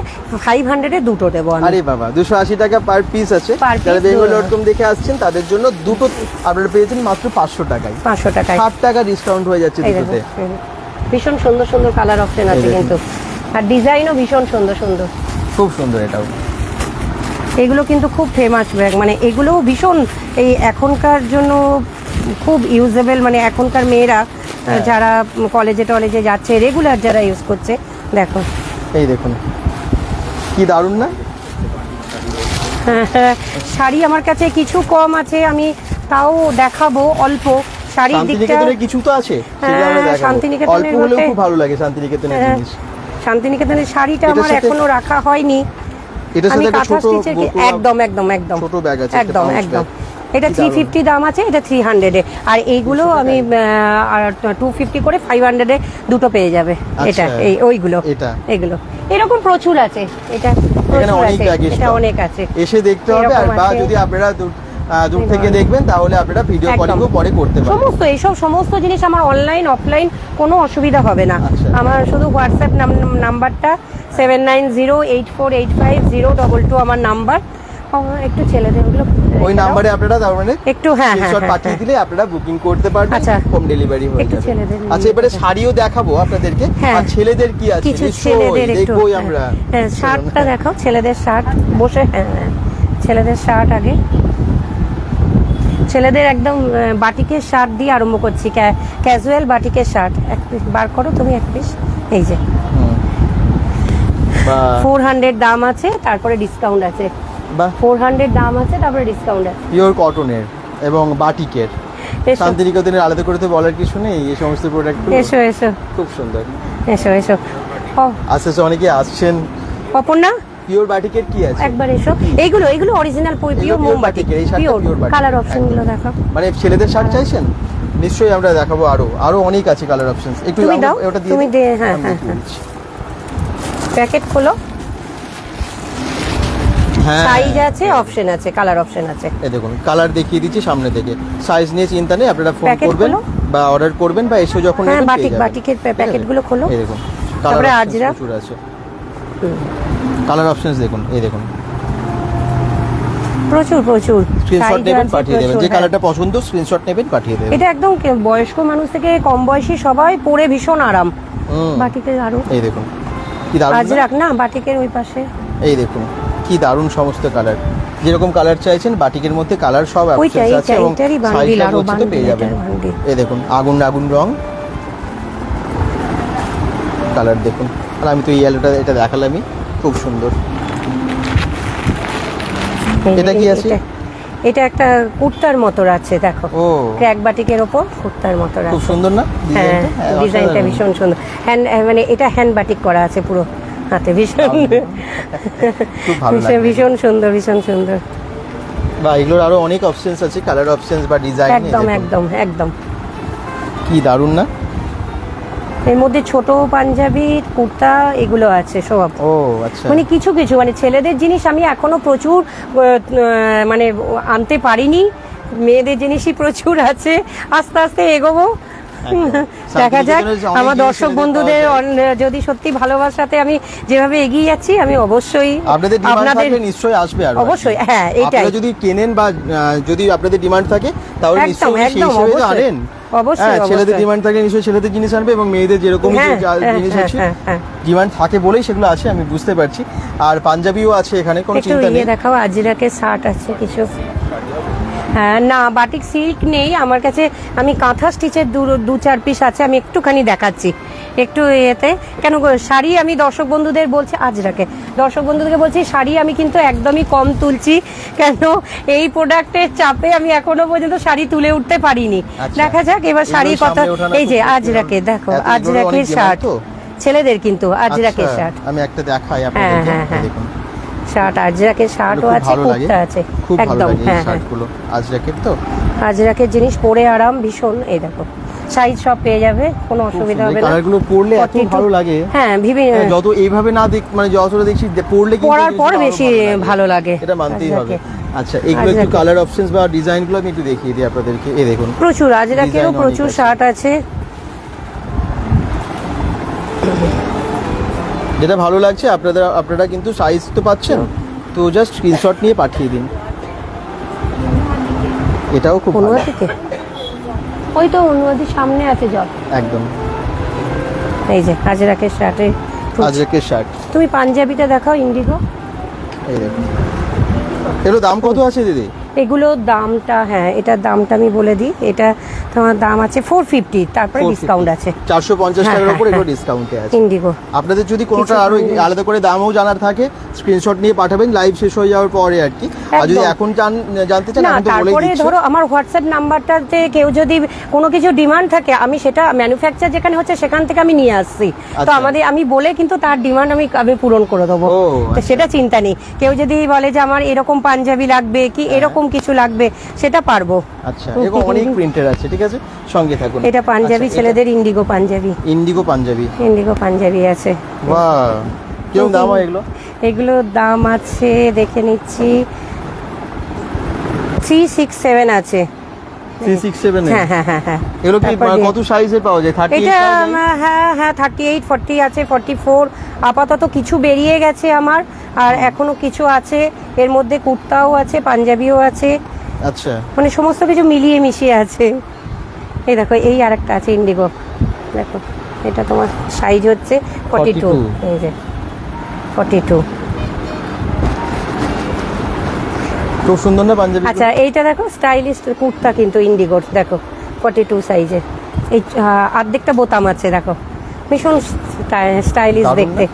500-এ দুটো দেবো আমি। আরে বাবা, 280 টাকা পার পিস আছে। Per piece, যারা bengal.com দেখে আসছেন তাদের জন্য দুটো আপনারা পেয়েছেন মাত্র 500 টাকায়। 500 টাকায় 60 টাকা ডিসকাউন্ট হয়ে যাচ্ছে এই দেখুন, দুটোতে। ভীষণ সুন্দর সুন্দর কালার অপশন আছে এই দেখুন। কিন্তু, আর ডিজাইনও ভীষণ সুন্দর সুন্দর। খুব সুন্দর এটাও। এগুলো কিন্তু খুব ফেমাস ব্যাগ, মানে এগুলোও ভীষণ এই এখনকার জন্য খুব ইউজেবল, মানে এখনকার মেয়েরা যারা কলেজে টলেজে যাচ্ছে রেগুলার, যারা ইউজ করছে। দেখো, এই দেখুন, কি দারুণ না? শাড়ি আমার কাছে কিছু কম আছে, আমি তাও দেখাবো অল্প। শাড়ির দিকটা শান্তিনিকেতনের কিছু তো আছে, সেগুলো আমরা দেখাবো। শান্তিনিকেতনের অল্প হলেও মধ্যে- খুব ভালো লাগে শান্তিনিকেতনের জিনিস। শান্তিনিকেতনের শাড়িটা এটার আমার সাথে- এখনো রাখা হয়নি। এটার আমি সাথে একটা কাঁথা ছোট স্টিচের গোকুয়া- একদম একদম একদম ছোট ব্যাগ আছে, একটা একদম pouch একদম। bag। এটা কি দারুণ। 350 দাম আছে, এটা 300-এ, আর এইগুলো আমি 250 করে 500-এ দুটো পেয়ে যাবে। এটা আচ্ছা, এই ওইগুলো, এটা। এগুলো এরকম প্রচুর আছে। এটা এখানে প্রচুর অনেক আছে, ব্যাগের এটা stock। অনেক আছে। এসে দেখতে হবে, আর এরকম বা আছে। যদি আপনারা দূর থেকে দেখবেন তাহলে আপনারা ভিডিও একদম। কলিংও পরে করতে পারেন। সমস্ত জিনিস আমার অনলাইন অফলাইন কোনো অসুবিধা হবে না। আচ্ছা। আমার শুধু হোয়াটসঅ্যাপ নাম্বারটা 7908485022 আমার নাম্বার। একটু ছেলেদের ওগুলো ওই নাম্বারে আপনারা তার মানে একটু স্ক্রিনশট পাঠিয়ে দিলে আপনারা বুকিং করতে পারবেন, আচ্ছা। হোম ডেলিভারি হয়ে একটু যাবে। ছেলেদের আচ্ছা, এবারে শাড়িও দেখাবো আপনাদেরকে। হ্যাঁ। আর ছেলেদের কি আছে কিছু নিশ্চয়ই ছেলেদের একটু দেখবোই আমরা। হ্যাঁ, শার্টটা দেখাও, ছেলেদের শার্ট বসে, হ্যাঁ হ্যাঁ, ছেলেদের শার্ট আগে। ছেলেদের একদম বাটিকের শার্ট দিয়ে আরম্ভ করছি, ক্যাজুয়াল বাটিকের শার্ট। এক পিস বার করো তুমি, এক পিস। এই যে হুম। বাহ, 400 দাম আছে, তারপরে ডিসকাউন্ট আছে। বাহ, 400 দাম আছে, তারপরে ডিসকাউন্ট আছে। পিওর কটনের এবং বাটিকের। এসো শান্তিনিকেতনের আলাদা করে তো বলার কিছু নেই, এই সমস্ত প্রোডাক্ট এসো এসো খুব সুন্দর। এসো এসো। আস্তে আস্তে অনেকে আসছেন। অপর্ণা, পিওর বাটিকের কি আছে? একবার এসো। এইগুলো অরিজিনাল পিওর pure মোমবাতি, বাটিকের, এই শার্টটা pure. pure batik. Colour option গুলো দেখো। মানে ছেলেদের শার্ট চাইছেন, নিশ্চয়ই আমরা দেখাবো। আরো অনেক আছে কালার অপশনস। একটু তুমি দাও, ওটা দিয়ে তুমি দিন। দে, হ্যাঁ, আমি হ্যাঁ, দেখিয়ে হ্যাঁ। দিচ্ছি। প্যাকেট খোলো। হ্যাঁ, সাইজ আছে, অপশন আছে, কালার অপশন আছে। এই দেখুন, কালার দেখিয়ে দিচ্ছি সামনে থেকে। সাইজ নিয়ে চিন্তা নেই, আপনারা ফোন প্যাকেট করবেন খোলো। বা অর্ডার করবেন বা এসে যখন হ্যাঁ, নেবেন পেয়ে যাবেন। বাটিকের ঠিক আছে? প্যাকেটগুলো খোলো। এই দেখুন, তারপরে কালার আজরা। প্রচুর আছে। কালার অপশনস দেখুন, এই দেখুন। প্রচুর প্রচুর স্ক্রিনশট size নেবেন, আছে, পাঠিয়ে দেবেন। প্রচুর, যে হ্যাঁ। কালারটা পছন্দ স্ক্রিনশট নেবেন, পাঠিয়ে দেবেন। এটা একদম বয়স্ক মানুষ থেকে কম বয়সী সবাই পরে ভীষণ আরাম। হুম। বাটিকের আরো এই দেখুন, কি দারুণ না? আজরাক না, বাটিকের ওই পাশে। এই দেখুন, কি দারুণ সমস্ত কালার। যেরকম কালার চাইছেন বাটিকের মধ্যে কালার সব অপশনস আছে এবং এইটারই বান্ডিল, সাইজটা আরো গচ্ছিত পেয়ে যাবেন। Bundle, bundle. এই দেখুন, আগুন আগুন রং কালার দেখুন। আর আমি তো এই ইয়েলোটা এটা দেখালামই, খুব সুন্দর। এটা কি আছে? এটা একটা কুর্তার মতো আছে, দেখো। ও, ক্র্যাক বাটিকের ওপর কুর্তার মতো খুব আছে। সুন্দর না হ্যাঁ, ডিজাইনটা? ডিজাইনটা অসাধারণ। ভীষণ সুন্দর। মানে এটা হ্যান্ড বাটিক করা আছে পুরো হাতে, ভীষণ খুব ভালো লাগবে। ভীষণ সুন্দর, ভীষণ সুন্দর। বা এগুলোর আরো অনেক অপশনস আছে, কালার অপশনস বা ডিজাইন। একদম একদম একদম। কি দারুণ না? এর মধ্যে ছোট পাঞ্জাবি, কুর্তা এগুলো আছে সব। ও আচ্ছা। মানে কিছু কিছু মানে ছেলেদের জিনিস আমি এখনো প্রচুর মানে আনতে পারিনি, মেয়েদের জিনিসই প্রচুর আছে, আস্তে আস্তে এগোবো। দেখা যাক আমার দর্শক বন্ধুদের যদি সত্যি ভালোবাসাতে আমি যেভাবে এগিয়ে যাচ্ছি, আমি অবশ্যই আপনাদের ডিমান্ড থাকলে নিশ্চয়ই আসবে। আর অবশ্যই হ্যাঁ, এইটাই আপনারা যদি কেনেন বা যদি আপনাদের ডিমান্ড থাকে তাহলে নিশ্চয়ই সেই হিসেবে আনেন। অবশ্যই ছেলেদের ডিমান্ড থাকে নিশ্চয়ই ছেলেদের জিনিস আনবে, এবং মেয়েদের যেরকম জিনিস আছে ডিমান্ড থাকে বলেই সেগুলো আছে, আমি বুঝতে পারছি। আর পাঞ্জাবিও আছে এখানে, কোনো চিন্তা নেই। দেখাও আজরাকের শার্ট আছে কিছু। হ্যাঁ না, বাটিক সিল্ক নেই আমার কাছে, আমি কাঁথা স্টিচের দু চার পিস আছে, আমি একটুখানি দেখাচ্ছি একটু এতে। কেন শাড়ি আমি দর্শক বন্ধুদের বলছি, আজরাকে দর্শক বন্ধুদেরকে বলছি শাড়ি আমি কিন্তু একদমই কম তুলছি, কেন এই প্রোডাক্টের চাপে আমি এখনো পর্যন্ত শাড়ি তুলে উঠতে পারিনি। দেখা যাক এবার শাড়ির কথা। এই যে আজরাকে দেখো, আজরাকের শার্ট ছেলেদের, কিন্তু আজরাকের শার্ট আমি একটা দেখাই আপনাদেরকে, দেখুন শার্ট, আজরাকের শার্টও আছে, কুর্তা আছে, একদম হ্যাঁ শার্টগুলো আজরাকের। তো আজরাকের জিনিস পরে আরাম ভীষণ। এই দেখো সাইজ সব পেয়ে যাবে, কোনো অসুবিধা হবে না। কালারগুলো পরলে এত ভালো লাগে, হ্যাঁ যত এইভাবে না দেখ মানে যতটা দেখছি পরলে কিন্তু পরার পর বেশি ভালো লাগে, এটা মানতেই হবে। আচ্ছা এগুলো একটু কালার অপশনস বা ডিজাইনগুলো আমি একটু দেখিয়ে দিই আপনাদেরকে। এই দেখুন প্রচুর আজরাকেরও প্রচুর শার্ট আছে, যেটা ভালো লাগছে আপনারা কিন্তু সাইজ তো পাচ্ছেন, তো জাস্ট স্ক্রিনশট নিয়ে পাঠিয়ে দিন। এটাও খুব ভালো। ওই তো অনুবাদের সামনে আছে জল, একদম। এই যে আজরাকের শার্টে, আজরাকের শার্ট। তুমি পাঞ্জাবিটা দেখাও ইন্ডিগো। এই দেখুন এর দাম কত আছে দিদি? এগুলোর দামটা, হ্যাঁ এটার দামটা আমি বলে দিই, এটা তোমার দাম আছে 450, তারপরে ডিসকাউন্ট আছে 450 টাকার উপর, এগুলো ডিসকাউন্টে আছে ইন্ডিগো। আপনাদের যদি কোনোটা আরো আলাদা করে দামও জানার থাকে স্ক্রিনশট নিয়ে পাঠাবেন লাইভ শেষ হয়ে যাওয়ার পরে আর কি। আর যদি এখন জানতে চান আমি তো বলেই তারপরে দিচ্ছি। ধরো আমার হোয়াটসঅ্যাপ নাম্বারটাতে কেউ যদি কোনো কিছু ডিমান্ড থাকে, আমি সেটা ম্যানুফ্যাকচার যেখানে হচ্ছে সেখান থেকে আমি নিয়ে আসছি, তো আমি বলে কিন্তু তার ডিমান্ড আমি পূরণ করে দেবো, তো সেটা চিন্তা নেই। কেউ যদি বলে যে আমার এরকম পাঞ্জাবি লাগবে কি এরকম কিছু লাগবে, সেটা পারবো। আচ্ছা এরকম অনেক প্রিন্টের আছে, ঠিক আছে সঙ্গে থাকুন। এটা পাঞ্জাবি ছেলেদের, ইন্ডিগো পাঞ্জাবি, ইন্ডিগো পাঞ্জাবি আছে। বাহ, কিরকম দাম হয় এগুলো? এগুলোর দাম আছে দেখে নিচ্ছি 367 আছে। 367 হ্যাঁ হ্যাঁ হ্যাঁ হ্যাঁ। এগুলো কি কত সাইজের পাওয়া যায়? 38? এটা হ্যাঁ হ্যাঁ 38, 40 আছে, 44 আপাতত কিছু বেরিয়ে গেছে আমার, আর এখনো কিছু আছে। এর মধ্যে কুর্তাও আছে, পাঞ্জাবিও আছে, আচ্ছা মানে সমস্ত কিছু মিলিয়ে মিশিয়ে আছে। এই দেখো এই আরেকটা আছে ইন্ডিগো, দেখো এটা তোমার সাইজ হচ্ছে 42, এই যে 42। খুব সুন্দর না পাঞ্জাবি? আচ্ছা এইটা দেখো স্টাইলিশ কুর্তা, কিন্তু ইন্ডিগোর, দেখো 42 সাইজের, এই অর্ধেকটা বোতাম আছে, দেখো ভীষণ স্টাইলিশ দেখতে,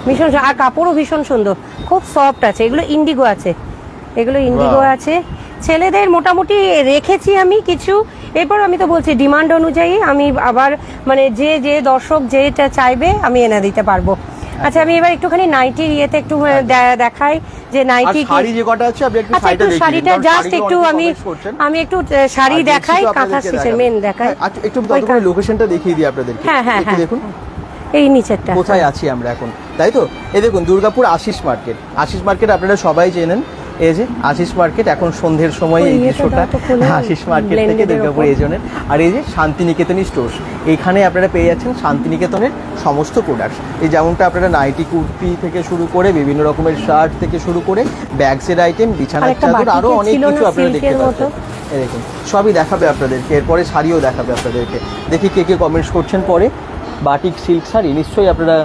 ভীষণ, আর কাপড়ও ভীষণ সুন্দর, খুব সফট আছে। এগুলো ইন্ডিগো আছে, ছেলেদের মোটামুটি রেখেছি আমি কিছু। এরপর আমি তো বলছি ডিমান্ড অনুযায়ী আমি আবার মানে যে দর্শক যেটা চাইবে আমি এনে দিতে পারবো। আচ্ছা আমি এবার একটুখানি নাইটির ইয়েতে একটু দেখাই যে নাইটি শাড়ি যে কটা আছে আপনি একটু সাইডে দেখুন। শাড়িটা জাস্ট একটু আমি একটু শাড়ি দেখাই, কাঁথা স্টিচের মেন দেখাই। আচ্ছা একটু তাহলে লোকেশনটা দেখিয়ে দিই আপনাদেরকে। হ্যাঁ হ্যাঁ হ্যাঁ দেখুন এই নিচেরটা কোথায় আছি আমরা এখন, তাই তো? এই দেখুন দুর্গাপুর আশিস মার্কেট আপনারা সবাই চেনেন। এই যে আশিস মার্কেট, এখন সন্ধ্যের সময় এই দৃশ্যটা আশিস মার্কেট থেকে দুর্গাপুর এজনের। আর এই যে শান্তিনিকেতনী স্টোর, এইখানে আপনারা পেয়ে যাচ্ছেন শান্তিনিকেতনের সমস্ত প্রোডাক্টস। এই যেমনটা আপনারা নাইটি কুর্তি থেকে শুরু করে বিভিন্ন রকমের শার্ট থেকে শুরু করে ব্যাগসের আইটেম, বিছানার চাদর, আরো অনেক কিছু আপনারা দেখতে পাচ্ছেন। এই দেখুন সবই দেখাবে আপনাদেরকে, এরপরে শাড়িও দেখাবে আপনাদেরকে। দেখি কে কমেন্টস করছেন পরে। বাটিক সিল্ক শাড়ি নিশ্চয়ই আপনারা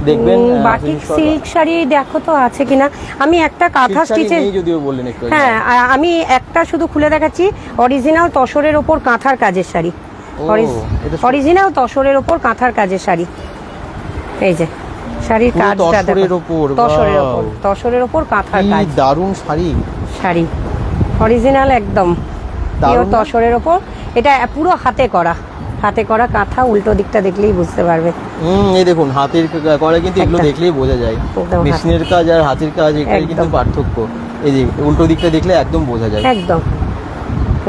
দেখবেন। বাটিক সিল্ক শাড়ি দেখো তো আছে কিনা, আমি একটা কাঁথা স্টিচের, যদিও বললেন একটু, হ্যাঁ আমি একটা শুধু খুলে দেখাচ্ছি, অরিজিনাল তসরের ওপর কাঁথার কাজের শাড়ি, অরিজিনাল তসরের ওপর কাঁথার কাজের শাড়ি। এই যে শাড়ির কাজটা দেখো, তসরের ওপর কাঁথার কাজ, দারুণ শাড়ি অরিজিনাল একদম পিওর তসরের ওপর। এটা পুরো হাতে করা কাঁথা, উল্টো দিকটা দেখলেই বুঝতে পারবে। এই দেখুন হাতের করা, কিন্তু এগুলো দেখলেই বোঝা যায় মেশিনের কাজ আর হাতের কাজ, এটাই কিন্তু পার্থক্য। এই যে উল্টো দিকটা দেখলে একদম বোঝা যায়, একদম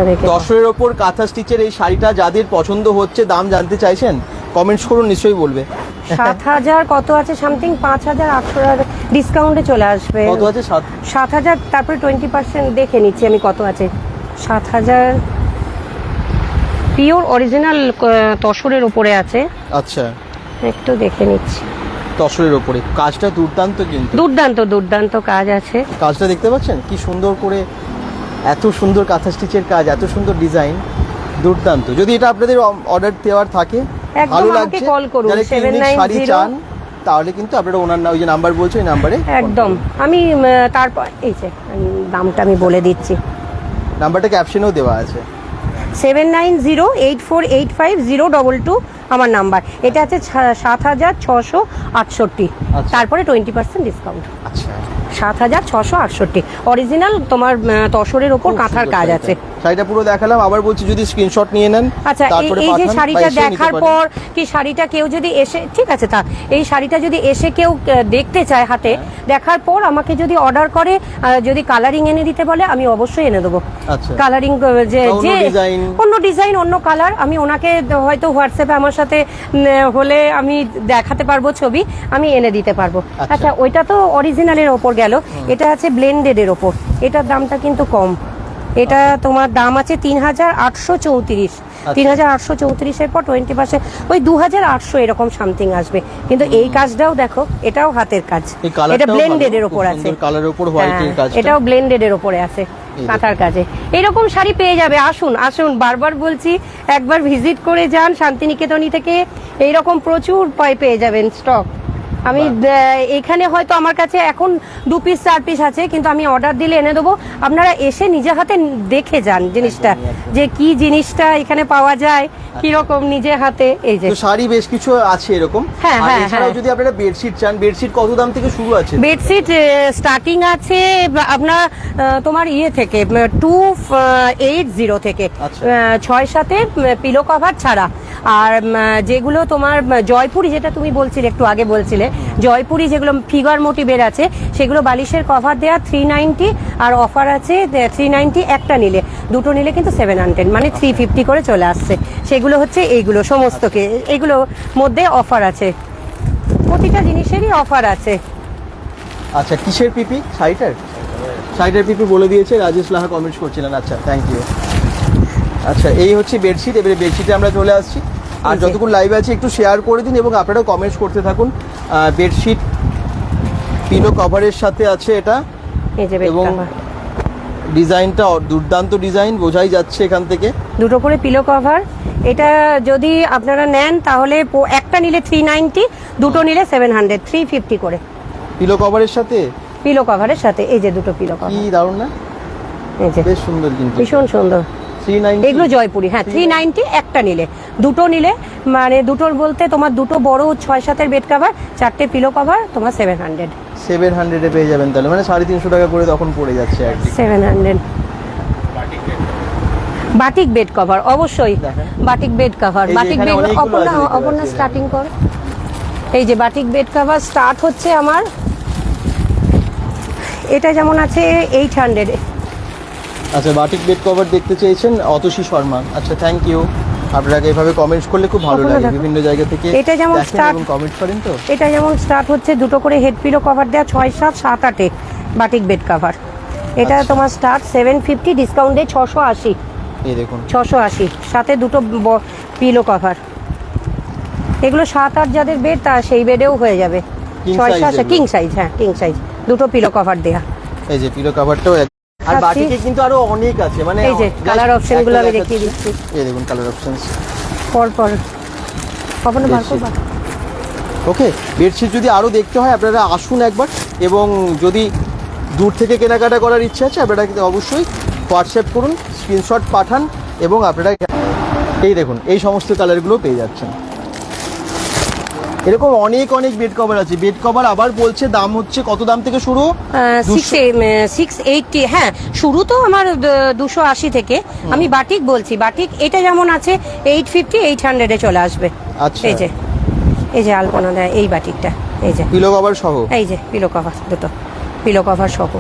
দেখে তসরের ওপর কাঁথা স্টিচের এই শাড়িটা যাদের পছন্দ হচ্ছে, দাম জানতে চাইছেন, কমেন্টস করুন, নিশ্চয়ই বলবে। 7,000 কত আছে সামথিং, 5,800 ডিসকাউন্টে চলে আসবে। কত আছে? 7,000, তারপরে 20% দেখে নিচ্ছি আমি কত আছে। 7,000 পিওর অরিজিনাল তসরের উপরে আছে। আচ্ছা, একটু দেখে নিচ্ছি। তসরের ওপরে কাজটা দুর্দান্ত, কিন্তু দুর্দান্ত দুর্দান্ত কাজ আছে। কাজটা দেখতে পাচ্ছেন কি সুন্দর করে, এত সুন্দর কাঁথা স্টিচের কাজ, এত সুন্দর ডিজাইন, দুর্দান্ত। যদি এটা আপনাদের অর্ডার দেওয়ার থাকে, একদম ভালো আমাকে লাগছে, কল করুন, যারা একটু ইউনিক শাড়ি 790 চান, তাহলে কিন্তু আপনারা ওনার ওই যে নাম্বার বলছো, এই নাম্বারে একদম। আমি তারপর এই যে দামটা আমি বলে দিচ্ছি, নাম্বারটা ক্যাপশনেও দেওয়া আছে। 7908485022 আমার নাম্বার। এটা আছে 7,668, আচ্ছা। তারপরে 20% ডিসকাউন্ট। আচ্ছা, 7,668 অরিজিনাল তোমার তসরের ওপর কাঁথার কাজ আছে। শাড়িটা পুরো দেখালাম, আবার বলছি যদি স্ক্রিনশট নিয়ে নেন। আচ্ছা, তারপরে এই যে পাঠান, শাড়িটা বা এসেও নিতে দেখার পারেন। পর কি শাড়িটা কেউ যদি এসে, ঠিক আছে, তা এই শাড়িটা যদি এসে কেউ দেখতে চায় হাতে, দেখার পর আমাকে যদি অর্ডার করে, যদি কালারিং এনে দিতে বলে, আমি অবশ্যই এনে দেবো। আচ্ছা, কালারিং যে বা অন্য যে ডিজাইন। অন্য ডিজাইন, অন্য কালার, আমি ওনাকে হয়তো হোয়াটসঅ্যাপে আমার সাথে হলে আমি দেখাতে পারবো ছবি, আমি এনে দিতে পারবো। আচ্ছা। আচ্ছা, ওইটা তো অরিজিনালের ওপর গেল, এটা আছে ব্লেন্ডেডের ওপর। এটার দামটা কিন্তু কম, এটা তোমার দাম আছে 3,834। 3,834-এর পর 20% ওই 2,800 এরকম সামথিং আসবে। কিন্তু এই কাজটাও দেখো, এটাও হাতের কাজ, এই কালারটাও এটা ব্লেন্ডেডের ভালো, ওপর খুব আছে। সুন্দর কালারের ওপর হোয়াইটের কাজ, এটাও ব্লেন্ডেডের ওপরে আছে কাঁথার কাজে। এরকম শাড়ি পেয়ে যাবে, আসুন আসুন, বারবার বলছি, একবার ভিজিট করে যান শান্তিনিকেতনী থেকে, এইরকম প্রচুর পেয়ে যাবেন স্টক। আমি এখানে হয়তো আমার কাছে এখন 2 পিস 4 পিস আছে, কিন্তু আমি অর্ডার দিলে এনে দেবো। আপনারা এসে নিজে হাতে দেখে যান জিনিসটা, যে কি জিনিসটা এখানে পাওয়া যায়, কি রকম নিজে হাতে। এই যে তো শাড়ি বেশ কিছু আছে এরকম। হ্যাঁ, আর হ্যাঁ, এছাড়াও হ্যাঁ। যদি আপনারা বেডশিট চান, বেডশিট কত দাম থেকে শুরু আছে? বেডশিট স্টার্টিং আছে আপনার তোমার ইয়ে থেকে 280 থেকে, আচ্ছা। 6-7 পিলো কভার ছাড়া। আর যেগুলো তোমার জয়পুরি, যেটা তুমি বলছিলে একটু আগে বলছিলে, জয়পুরি যেগুলো ফিগার মোটিভের আছে, সেগুলো বালিশের কভার দেওয়া 390, আর অফার আছে 390 একটা নিলে, দুটো নিলে কিন্তু 700, মানে 350 করে চলে আসছে। সেগুলো হচ্ছে এইগুলো সমস্তকে, এগুলো মধ্যে অফার আছে, প্রতিটা জিনিসেরই অফার আছে। আচ্ছা, কিসের পিপি? শাড়িটার পিপি বলে দিয়েছে, রাজেশ লাহা কমেন্টস করছিলেন। আচ্ছা, থ্যাংক ইউ। আচ্ছা, এই হচ্ছে বেডশিট। এবারে বেডশিটে আমরা চলে আসছি। আর যতক্ষণ লাইভ আছে একটু শেয়ার করে দিন এবং আপনারাও কমেন্টস করতে থাকুন। বেডশিট পিলো কভারের সাথে আছে এটা, এই যে বেড এবং কভার, ডিজাইনটা দুর্দান্ত ডিজাইন, বোঝাই যাচ্ছে এখান থেকে। দুটো করে পিলো কভার। এটা যদি আপনারা নেন তাহলে একটা নিলে 390, দুটো নিলে 700, 350 করে পিলো কভারের সাথে, পিলো কভারের সাথে। এই যে দুটো পিলো কি কভার, দারুণ না? এই যে বেশ সুন্দর, কিন্তু ভীষণ সুন্দর। 390 এগুলো জয়পুরি, হ্যাঁ 390 একটা নিলে, দুটো নিলে মানে দুটোর বলতে তোমার দুটো বড় 6-7 বেড কভার, 4টে পিলো কভার, তোমার 700। 700-এ পেয়ে যাবেন, তাহলে মানে 350 টাকা করে তখন পড়ে যাচ্ছে আর কি। 700 বাটিক বেড কভার, অবশ্যই দেখেন। Batik bed cover. এই যে বাটিক এখানে বেড, অনেকগুলো আছে দেখতে অপর্ণা পাচ্ছি। স্টার্টিং কর। এই যে বাটিক বেড কভার স্টার্ট হচ্ছে আমার, এটা যেমন আছে 800। আচ্ছা, বাটিক বেড কভার দেখতে চেয়েছেন অতসী শর্মা। আচ্ছা, থ্যাংক ইউ। আপনারা এভাবে কমেন্টস করলে খুব ভালো কখনো লাগে, দেখো। বিভিন্ন জায়গা থেকে এটা যেমন দেখেন start- এবং কমেন্ট করেন। তো এটা যেমন স্টার্ট হচ্ছে দুটো করে হেড পিলো কভার দেওয়া, 6-7-7-8 বাটিক বেড কভার। এটা আচ্ছা। তোমার স্টার্ট 750, ডিসকাউন্টে 680, এই দেখুন 680, সাথে দুটো পিলো কভার। এগুলো 7-8 যাদের বেড, তা সেই বেডেও হয়ে যাবে। King 6-7 size কিং সাইজ, হ্যাঁ কিং সাইজ, দুটো পিলো কভার দেয়া। এই যে পিলো কভারটাও আর আচ্ছা। বাটিকে কিন্তু আরো অনেক আছে, মানে এই যে just কালার অপশন গুলো আমি একটা দেখিয়ে দেখাচ্ছি। দিচ্ছি এই দেখুন কালার অপশনস। পর পর, কখনো বার দেখছি। করবা। ওকে, বেডশিট যদি আরও দেখতে হয় আপনারা আসুন একবার, এবং যদি দূর থেকে কেনাকাটা করার ইচ্ছা আছে আপনারা কিন্তু অবশ্যই হোয়াটসঅ্যাপ করুন, স্ক্রিনশট পাঠান, এবং আপনারা এই দেখুন এই সমস্ত কালারগুলো পেয়ে যাচ্ছেন। এরকম অনেক অনেক বেড কভার আছে। বেড কভার আবার বলছে দাম হচ্ছে, কত দাম থেকে শুরু? 680, হ্যাঁ শুরু তো আমার 280 থেকে। আমি বাটিক বলছি, বাটিক এটা যেমন আছে 850, 800-এ চলে আসবে। আচ্ছা, এই যে আলপনা দেয় এই বাটিকটা, এই যে পিলো কভার সহ। এই যে পিলো কভার, দুটো পিলো কভার সহ।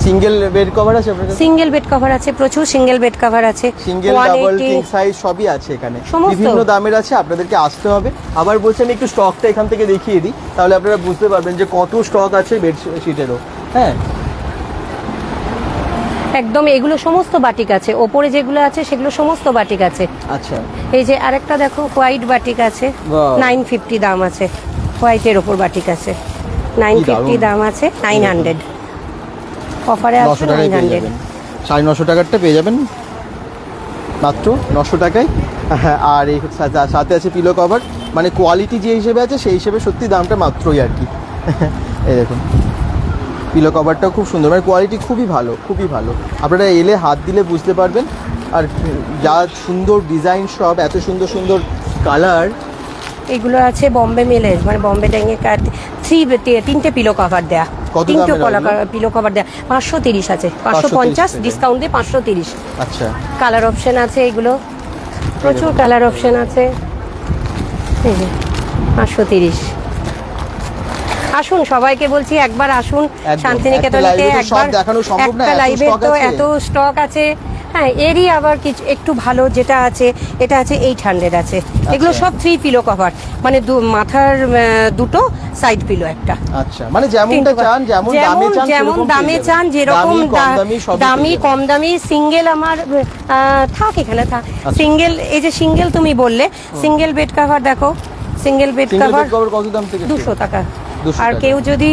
সিঙ্গেল বেড কভার আছে আপনার কাছে? সিঙ্গেল বেড কভার আছে, প্রচুর সিঙ্গেল বেড কভার আছে, সিঙ্গেল, ডাবল, কিং সাইজ সবই আছে এখানে, সমস্ত। বিভিন্ন দামের আছে, আপনাদেরকে আসতে হবে। আবার বলছি আমি একটু স্টকটা এখান থেকে দেখিয়ে দিই, তাহলে আপনারা বুঝতে পারবেন যে কত স্টক আছে বেডশিটেরও। হ্যাঁ, একদম এগুলো সমস্ত বাটিক আছে, ওপরে যেগুলো আছে সেগুলো সমস্ত বাটিক আছে। আচ্ছা, এই যে আরেকটা দেখো হোয়াইট বাটিক আছে, Wow. 950 দাম আছে, হোয়াইটের ওপর বাটিক আছে, 950 দারুণ। দাম আছে, 900 অফারে আছে 900 টাকায় পেয়ে 900। যাবেন, 950 টাকারটা পেয়ে যাবেন মাত্র 900 টাকায়। হ্যাঁ, আর এই সাথে আছে পিলো কভার, মানে কোয়ালিটি যে হিসেবে আছে সেই হিসেবে সত্যি দামটা মাত্রই আর কি। এই দেখুন পিলো কভারটাও খুব সুন্দর, মানে কোয়ালিটি খুবই ভালো, খুবই ভালো। আপনারা এলে হাত দিলে বুঝতে পারবেন। আর যা সুন্দর ডিজাইন, সব এত সুন্দর সুন্দর কালার। এগুলো আছে বম্বে মিলেজ, মানে বম্বে ড্যাঙে তিনটে পিলো কভার দেয়া, কত তিনটে দামের পিলো কভার দেয়া, 530 আছে, 550 টাকা। ডিসকাউন্ট দিয়ে 530। আচ্ছা, কালার অপশন আছে, এগুলো প্রচুর কালার অপশন আছে। এই যে 530। আসুন, সবাইকে বলছি একবার আসুন একদম। শান্তিনিকেতনেতে, একটা live-এ তো সব একবার দেখানো সম্ভব না, একটা এত লাইভে stock তো আছে। এত স্টক আছে। হ্যাঁ, এরই আবার কিছু একটু ভালো যেটা আছে, এটা আছে 800 আছে। এগুলো সব 3 পিলো কভার, মানে মাথার দুটো, সাইড পিলো একটা। আচ্ছা, মানে যেমনটা চান, যেমন দামে চান, যেমন সেরকম দামে পেয়ে চান, যাবেন। যেরকম দামি, কম দামি সবই দামি পেয়ে যাবেন। কম দামি সিঙ্গেল আমার থাক এখানে থাক। সিঙ্গেল, এই যে সিঙ্গেল তুমি বললে, সিঙ্গেল বেড কভার দেখো, single bed single cover bed cover কত দাম থেকে? 200 টাকা। 200 আর টাকা। কেউ যদি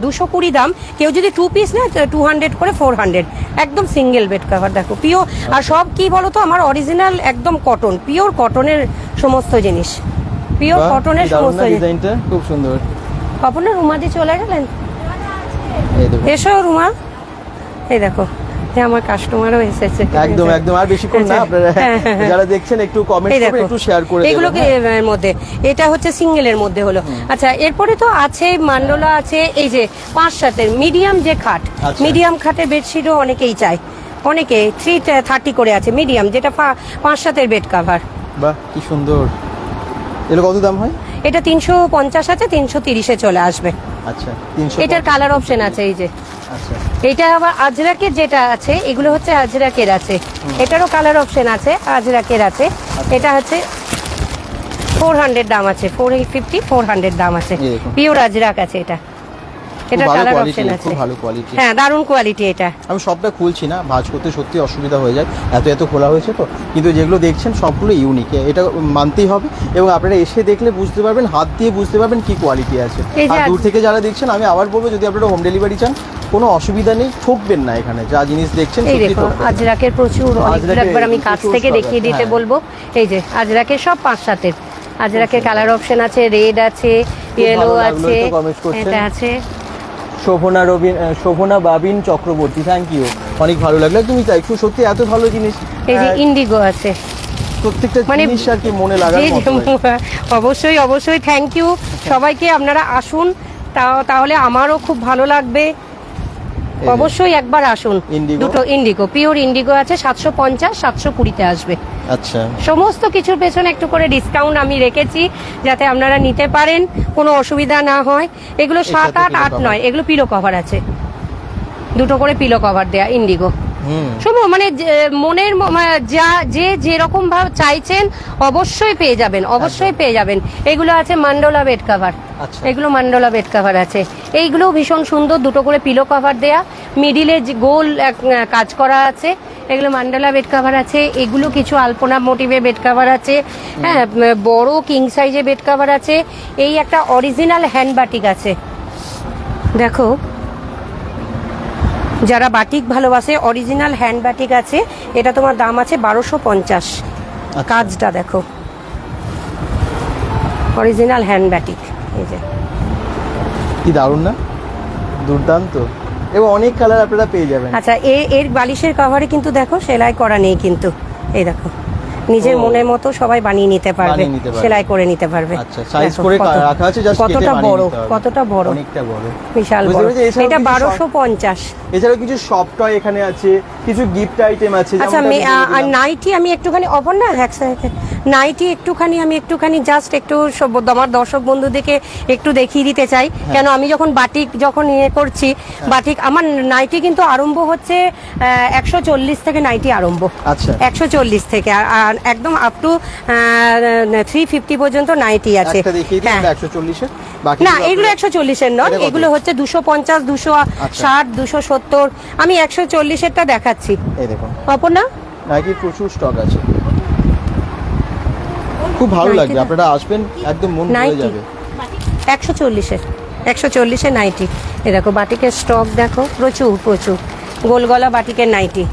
220 দাম, কেউ যদি 2 পিস নেয় 200 করে 400। একদম সিঙ্গেল বেড কভার দেখো, পিওর। আর সব কি বলো তো, আমার অরিজিনাল একদম কটন, পিওর কটনের সমস্ত জিনিস, পিওর বাহ, কটনের কি দারুণ সমস্ত না জিনিস। ডিজাইনটা, খুব সুন্দর। আপনার রুমাদি চলে গেলেন? এই দেখুন, এসো রুমা, এই দেখো আমার কাস্টমারও এসেছে। একদম একদম। আর বেশিক্ষণ না, আচ্ছা। আপনারা হ্যাঁ, হ্যাঁ, হ্যাঁ। যারা দেখছেন একটু কমেন্ট এই করে দেখো, একটু শেয়ার করে এগুলো দেবেন। হ্যাঁ। এর মধ্যে, এটা হচ্ছে সিঙ্গেলের মধ্যে হলো। আচ্ছা, এরপরে তো আছে মান্ডোলা আছে, এই যে 5 সাতের মিডিয়াম যে খাট, আচ্ছা। মিডিয়াম খাটের বেডশিটও অনেকেই চায়, অনেকে 330 করে আছে মিডিয়াম, যেটা 5 সাতের বেড কভার। বাহ, কি সুন্দর। এগুলো কত দাম হয়? এটা 350 আছে, 330-এ চলে আসবে। আচ্ছা, 300। এটার কালার অপশন আছে, এই যে আচ্ছা, এটা আবার আজরাকের যেটা আছে, এগুলো হচ্ছে আজরাকের আছে, এটারও কালার অপশন আছে, আজরাকের আছে। এটা হচ্ছে 400 দাম আছে, 450 400 দাম আছে, এই দেখুন। পিওর আজরাক আছে এটা, এটা খুব ভালো কালার কোয়ালিটি, অপশন আছে। খুব ভালো কোয়ালিটি। হ্যাঁ, দারুণ কোয়ালিটি এটা। আমি সবটা খুলছি না, ভাঁজ করতে সত্যি অসুবিধা হয়ে যায়, এত এত খোলা হয়েছে তো। কিন্তু যেগুলো দেখছেন সবগুলো ইউনিক, এটা মানতেই হবে। এবং আপনারা এসে দেখলে বুঝতে পারবেন, হাত দিয়ে বুঝতে পারবেন কি কোয়ালিটি আছে। এই যে আর দূর থেকে যারা দেখছেন, আমি আবার বলবো, যদি আপনারা হোম ডেলিভারি চান, কোনো অসুবিধা নেই, ঠকবেন না। এখানে যা জিনিস দেখছেন এই সত্যি দেখো ঠকবেন না। আজরাকের প্রচুর, আজরাকের একবার আমি কাছ প্রচুর থেকে stock দেখিয়ে আছে, দিতে হ্যাঁ। বলবো। এই যে আজরাকের সব 5 সাতের, আজরাকের কালার অপশন আছে, রেড আছে, ইয়েলো ভালো লাগলো, আছে, এই তো comment করছেন। এটা আছে। শোভনা বাবিন চক্রবর্তী, থ্যাংক ইউ, অনেক ভালো লাগলো। একদমই তাই, খুব সত্যি এত ভালো জিনিস। এই যে ইন্ডিগো আছে, প্রত্যেকটা মানে জিনিস আর কি মনে লাগার যে মতো। অবশ্যই অবশ্যই থ্যাংক ইউ সবাইকে, আপনারা আসুন, তাহলে আমারও খুব ভালো লাগবে। যে। অবশ্যই একবার আসুন। Indigo? দুটো ইন্ডিগো, পিওর ইন্ডিগো আছে, 750 720-তে আসবে। আচ্ছা, সমস্ত কিছুর পেছনে একটু করে ডিসকাউন্ট আমি রেখেছি, যাতে আপনারা নিতে পারেন, কোনো অসুবিধা না হয়। এগুলো 7 8 8 9, এগুলো পিলো কভার আছে, দুটো করে পিলো কভার দেয়া ইন্ডিগো। মানে মনের যে যেরকম ভাবে চাইছেন অবশ্যই পেয়ে যাবেন, অবশ্যই পেয়ে যাবেন। এগুলো আছে মান্ডোলা বেড কভার, আচ্ছা। এগুলো মান্ডোলা বেড কভার আছে। এইগুলো ভীষণ সুন্দর, দুটো করে পিলো কভার দেয়া, মিডিলে গোল কাজ করা আছে। এগুলো মান্ডালা বেড কভার আছে। এগুলো কিছু আলপনা মোটিভে বেড কভার আছে। হ্যাঁ, বড় কিং সাইজে বেড কভার আছে। এই একটা অরিজিনাল হ্যান্ড বাটিক আছে, দেখো যারা বাটিক ভালোবাসে, অরিজিনাল হ্যান্ড বাটিক আছে। এটা তোমার দাম আছে 1250। কাজটা দেখো, অরিজিনাল হ্যান্ড বাটিক, এই যে কি দারুণ না, দুর্দান্ত। এবং অনেক কালার আপনারা পেয়ে যাবেন। আচ্ছা, এর বালিশের কভারে কিন্তু দেখো সেলাই করা নেই, কিন্তু এই দেখো নিজের ও। মনের মতো সবাই বানিয়ে নিতে পারবে, বানিয়ে নিতে পারবে। সেলাই করে নিতে পারবে। আচ্ছা, সাইজ দেখো করে কত- রাখা আছে, জাস্ট কতটা বড়, কতটা বড়, অনেকটা বড়, বিশাল বুঝতে বড়। পেরেছি। এছাড়াও এটা কিছু 1250। এছাড়াও কিছু সফট টয় এখানে আছে, কিছু গিফট আইটেম আছে। আচ্ছা, যেমনটা আমি বলে আর দিলাম। নাইটি আমি একটুখানি অপর না, এক সেকেন্ড, নাইটি আমি একটুখানি জাস্ট একটু আমার দর্শক বন্ধুদেরকে একটু দেখিয়ে দিতে চাই, কেন আমি যখন বাটিক করছি, বাটিক আমার নাইটি কিন্তু আরম্ভ হচ্ছে 140 থেকে নাইটি আরম্ভ। আচ্ছা। 140 থেকে আর একদম আপ টু 350 পর্যন্ত নাইটি আছে। একটা দেখিয়ে দিই 140 এর, বাকি না এগুলো 140 এর নয়, এগুলো হচ্ছে 250, 260, 270। আমি 140 এরটা দেখাচ্ছি। এই দেখুন অপর্ণা, নাইটির প্রচুর স্টক আছে, খুব ভালো লাগবে, আপনারা আসবেন একদম মন ভরে যাবে। 140 এর নাইটি, এ দেখো বাটিকের স্টক দেখো, প্রচুর গোলগলা বাটিকের নাইটি,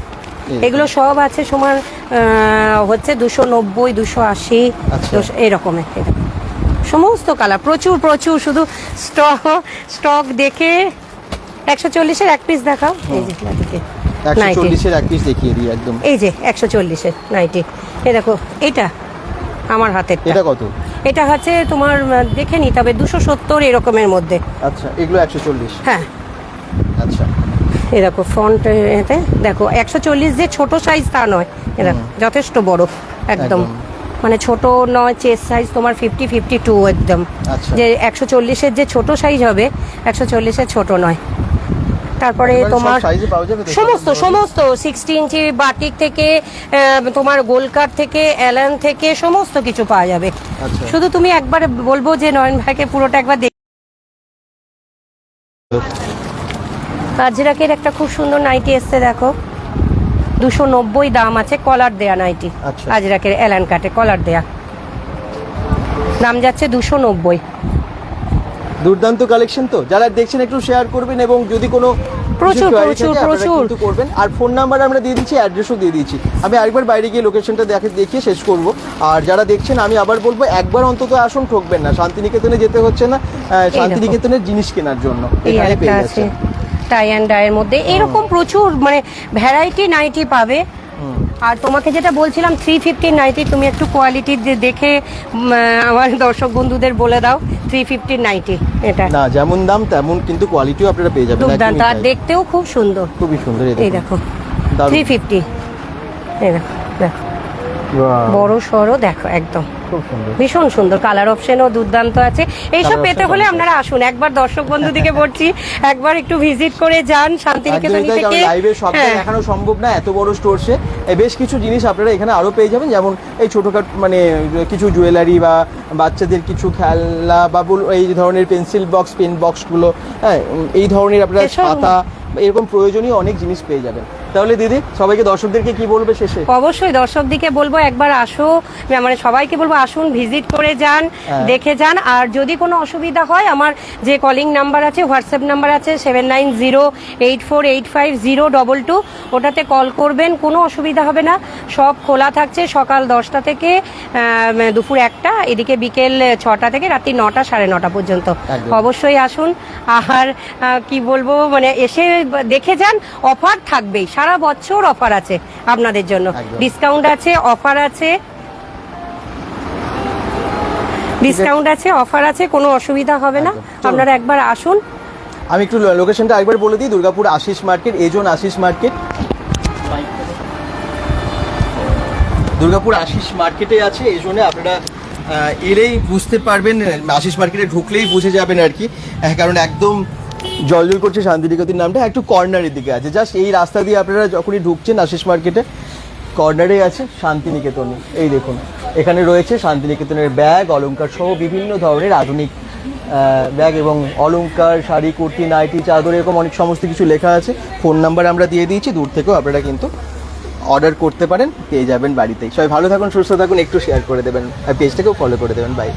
এগুলো সব আছে সমান হচ্ছে 290, 280 এরকমের। সমস্ত কালার প্রচুর, শুধু স্টক দেখে 140 এর এক পিস দেখাও। এই যে বাটিকে 140 এর এক পিস দেখিয়ে দিই একদম। এই যে 140 এর নাইটি, এই দেখো এটা আমার হাতের, এটা কত? এটা হচ্ছে তোমার দেখে নিতে হবে 270 এরকমের মধ্যে। আচ্ছা, এগুলো 140? হ্যাঁ। আচ্ছা, এই দেখো ফ্রন্ট এতে দেখো 140 যে ছোট সাইজ তা নয়, এ দেখো যথেষ্ট বড় একদম, মানে ছোট নয়, চেস্ট সাইজ তোমার 50-52 একদম। আচ্ছা। যে 140 এর যে ছোট সাইজ হবে, 140 এর ছোট নয়। তারপরে তোমার সমস্ত 60 ইঞ্চি বাটিক থেকে তোমার গোলকার থেকে অ্যালান থেকে সমস্ত কিছু পাওয়া যাবে। শুধু তুমি একবার বলবো যে নয়ন ভাইকে পুরোটা একবার দেখ। আজরাকের একটা খুব সুন্দর নাইটি এসছে দেখো, 290 দাম আছে, কলার দেয়া নাইটি। আজরাকের অ্যালান কাটে কলার দেয়া, দাম যাচ্ছে 290। দুর্দান্ত কালেকশন তো, যারা দেখছেন একটু শেয়ার করবেন এবং যদি কোনো প্রচুর করবেন। আর ফোন নাম্বার আমরা দিয়ে দিচ্ছি, অ্যাড্রেসও দিয়ে দিচ্ছি। আমি আরেকবার বাইরে গিয়ে লোকেশনটা দেখিয়ে শেষ করব। আর যারা দেখছেন আমি আবার বলবো একবার অন্তত আসুন, ঠকবেন না। শান্তিনিকেতনে যেতে হচ্ছে না, শান্তিনিকেতনের জিনিস কেনার জন্য এখানে পেয়ে যাচ্ছেন। টাই অ্যান্ড ডাইয়ের মধ্যে এরকম প্রচুর মানে ভ্যারাইটি নাইটি পাবে। আর তোমাকে যেটা বলছিলাম 350 নাইটি, তুমি একটু কোয়ালিটি দেখে আমার দর্শক বন্ধুদের বলে দাও। 350 নাইটি, এটা না যেমন দাম তেমন কিন্তু কোয়ালিটিও আপনারা পেয়ে যাবেন, দুর্দান্ত, আর দেখতেও খুব সুন্দর, খুবই সুন্দর। এই দেখো 350, এই দেখো বড় সরো দেখো একদম ভীষণ সুন্দর, কালার অপশনও দুর্দান্ত আছে। এইসব পেতে হলে আপনারা আসুন, একবার দর্শক বন্ধু দিকে বলছি, একবার একটু ভিজিট করে যান শান্তিনিকেতন থেকে। লাইভে সব দেখানো সম্ভব না, এত বড় স্টোরসে বেশ কিছু জিনিস আপনারা এখানে আরো পেয়ে যাবেন, যেমন এই ছোটখাটো মানে কিছু জুয়েলারি বা বাচ্চাদের কিছু খেলনা বা এই ধরনের পেন্সিল বক্স, পেন বক্সগুলো, হ্যাঁ এই ধরনের আপনারা ছাতা এরকম প্রয়োজনীয় অনেক জিনিস পেয়ে যাবেন। তাহলে দিদি সবাইকে দর্শকদেরকে কি বলবে শেষে? অবশ্যই দর্শকদেরকে বলবো একবার আসো, মানে সবাইকে বলবো আসুন, ভিজিট করে যান, দেখে যান। আর যদি কোনো অসুবিধা হয়, আমার যে কলিং নাম্বার আছে, হোয়াটসঅ্যাপ নাম্বার আছে 7908485022, ওটাতে কল করবেন, কোনো অসুবিধা হবে না। সব খোলা থাকছে সকাল 10টা থেকে দুপুর 1টা, এদিকে বিকেল 6টা থেকে রাত্রি 9টা 9:30 পর্যন্ত। অবশ্যই আসুন। আর কি বলবো, মানে এসে দেখে যান, অফার থাকবেই, সারা বছর অফার আছে আপনাদের জন্য, ডিসকাউন্ট আছে, অফার আছে, অফার আছে, কোনো অসুবিধা হবে না, আপনারা একবার আসুন। আমি একটু লোকেশনটা একবার বলে দিই, দুর্গাপুর আশিস মার্কেট, এজন আশিস মার্কেট, দুর্গাপুর আশিস মার্কেটে আছে এজনে। আপনারা এলেই বুঝতে পারবেন, আশিস মার্কেটে ঢুকলেই বুঝে যাবেন আর কি, কারণ একদম জলজল করছে শান্তিনিকেতন নামটা, একটু কর্নারের দিকে আছে, জাস্ট এই রাস্তা দিয়ে আপনারা যখনই ঢুকছেন আশিস মার্কেটে কর্নারে আছে শান্তিনিকেতন। এই দেখুন এখানে রয়েছে শান্তিনিকেতনের ব্যাগ, অলংকার সহ বিভিন্ন ধরনের আধুনিক ব্যাগ এবং অলংকার, শাড়ি, কুর্তি, নাইটি, চাদর, এরকম অনেক সমস্ত কিছু লেখা আছে। ফোন নাম্বার আমরা দিয়ে দিয়েছি, দূর থেকেও আপনারা কিন্তু অর্ডার করতে পারেন, পেয়ে যাবেন বাড়িতেই। সবাই ভালো থাকুন, সুস্থ থাকুন, একটু শেয়ার করে দেবেন আর পেজটাকেও ফলো করে দেবেন। বাই।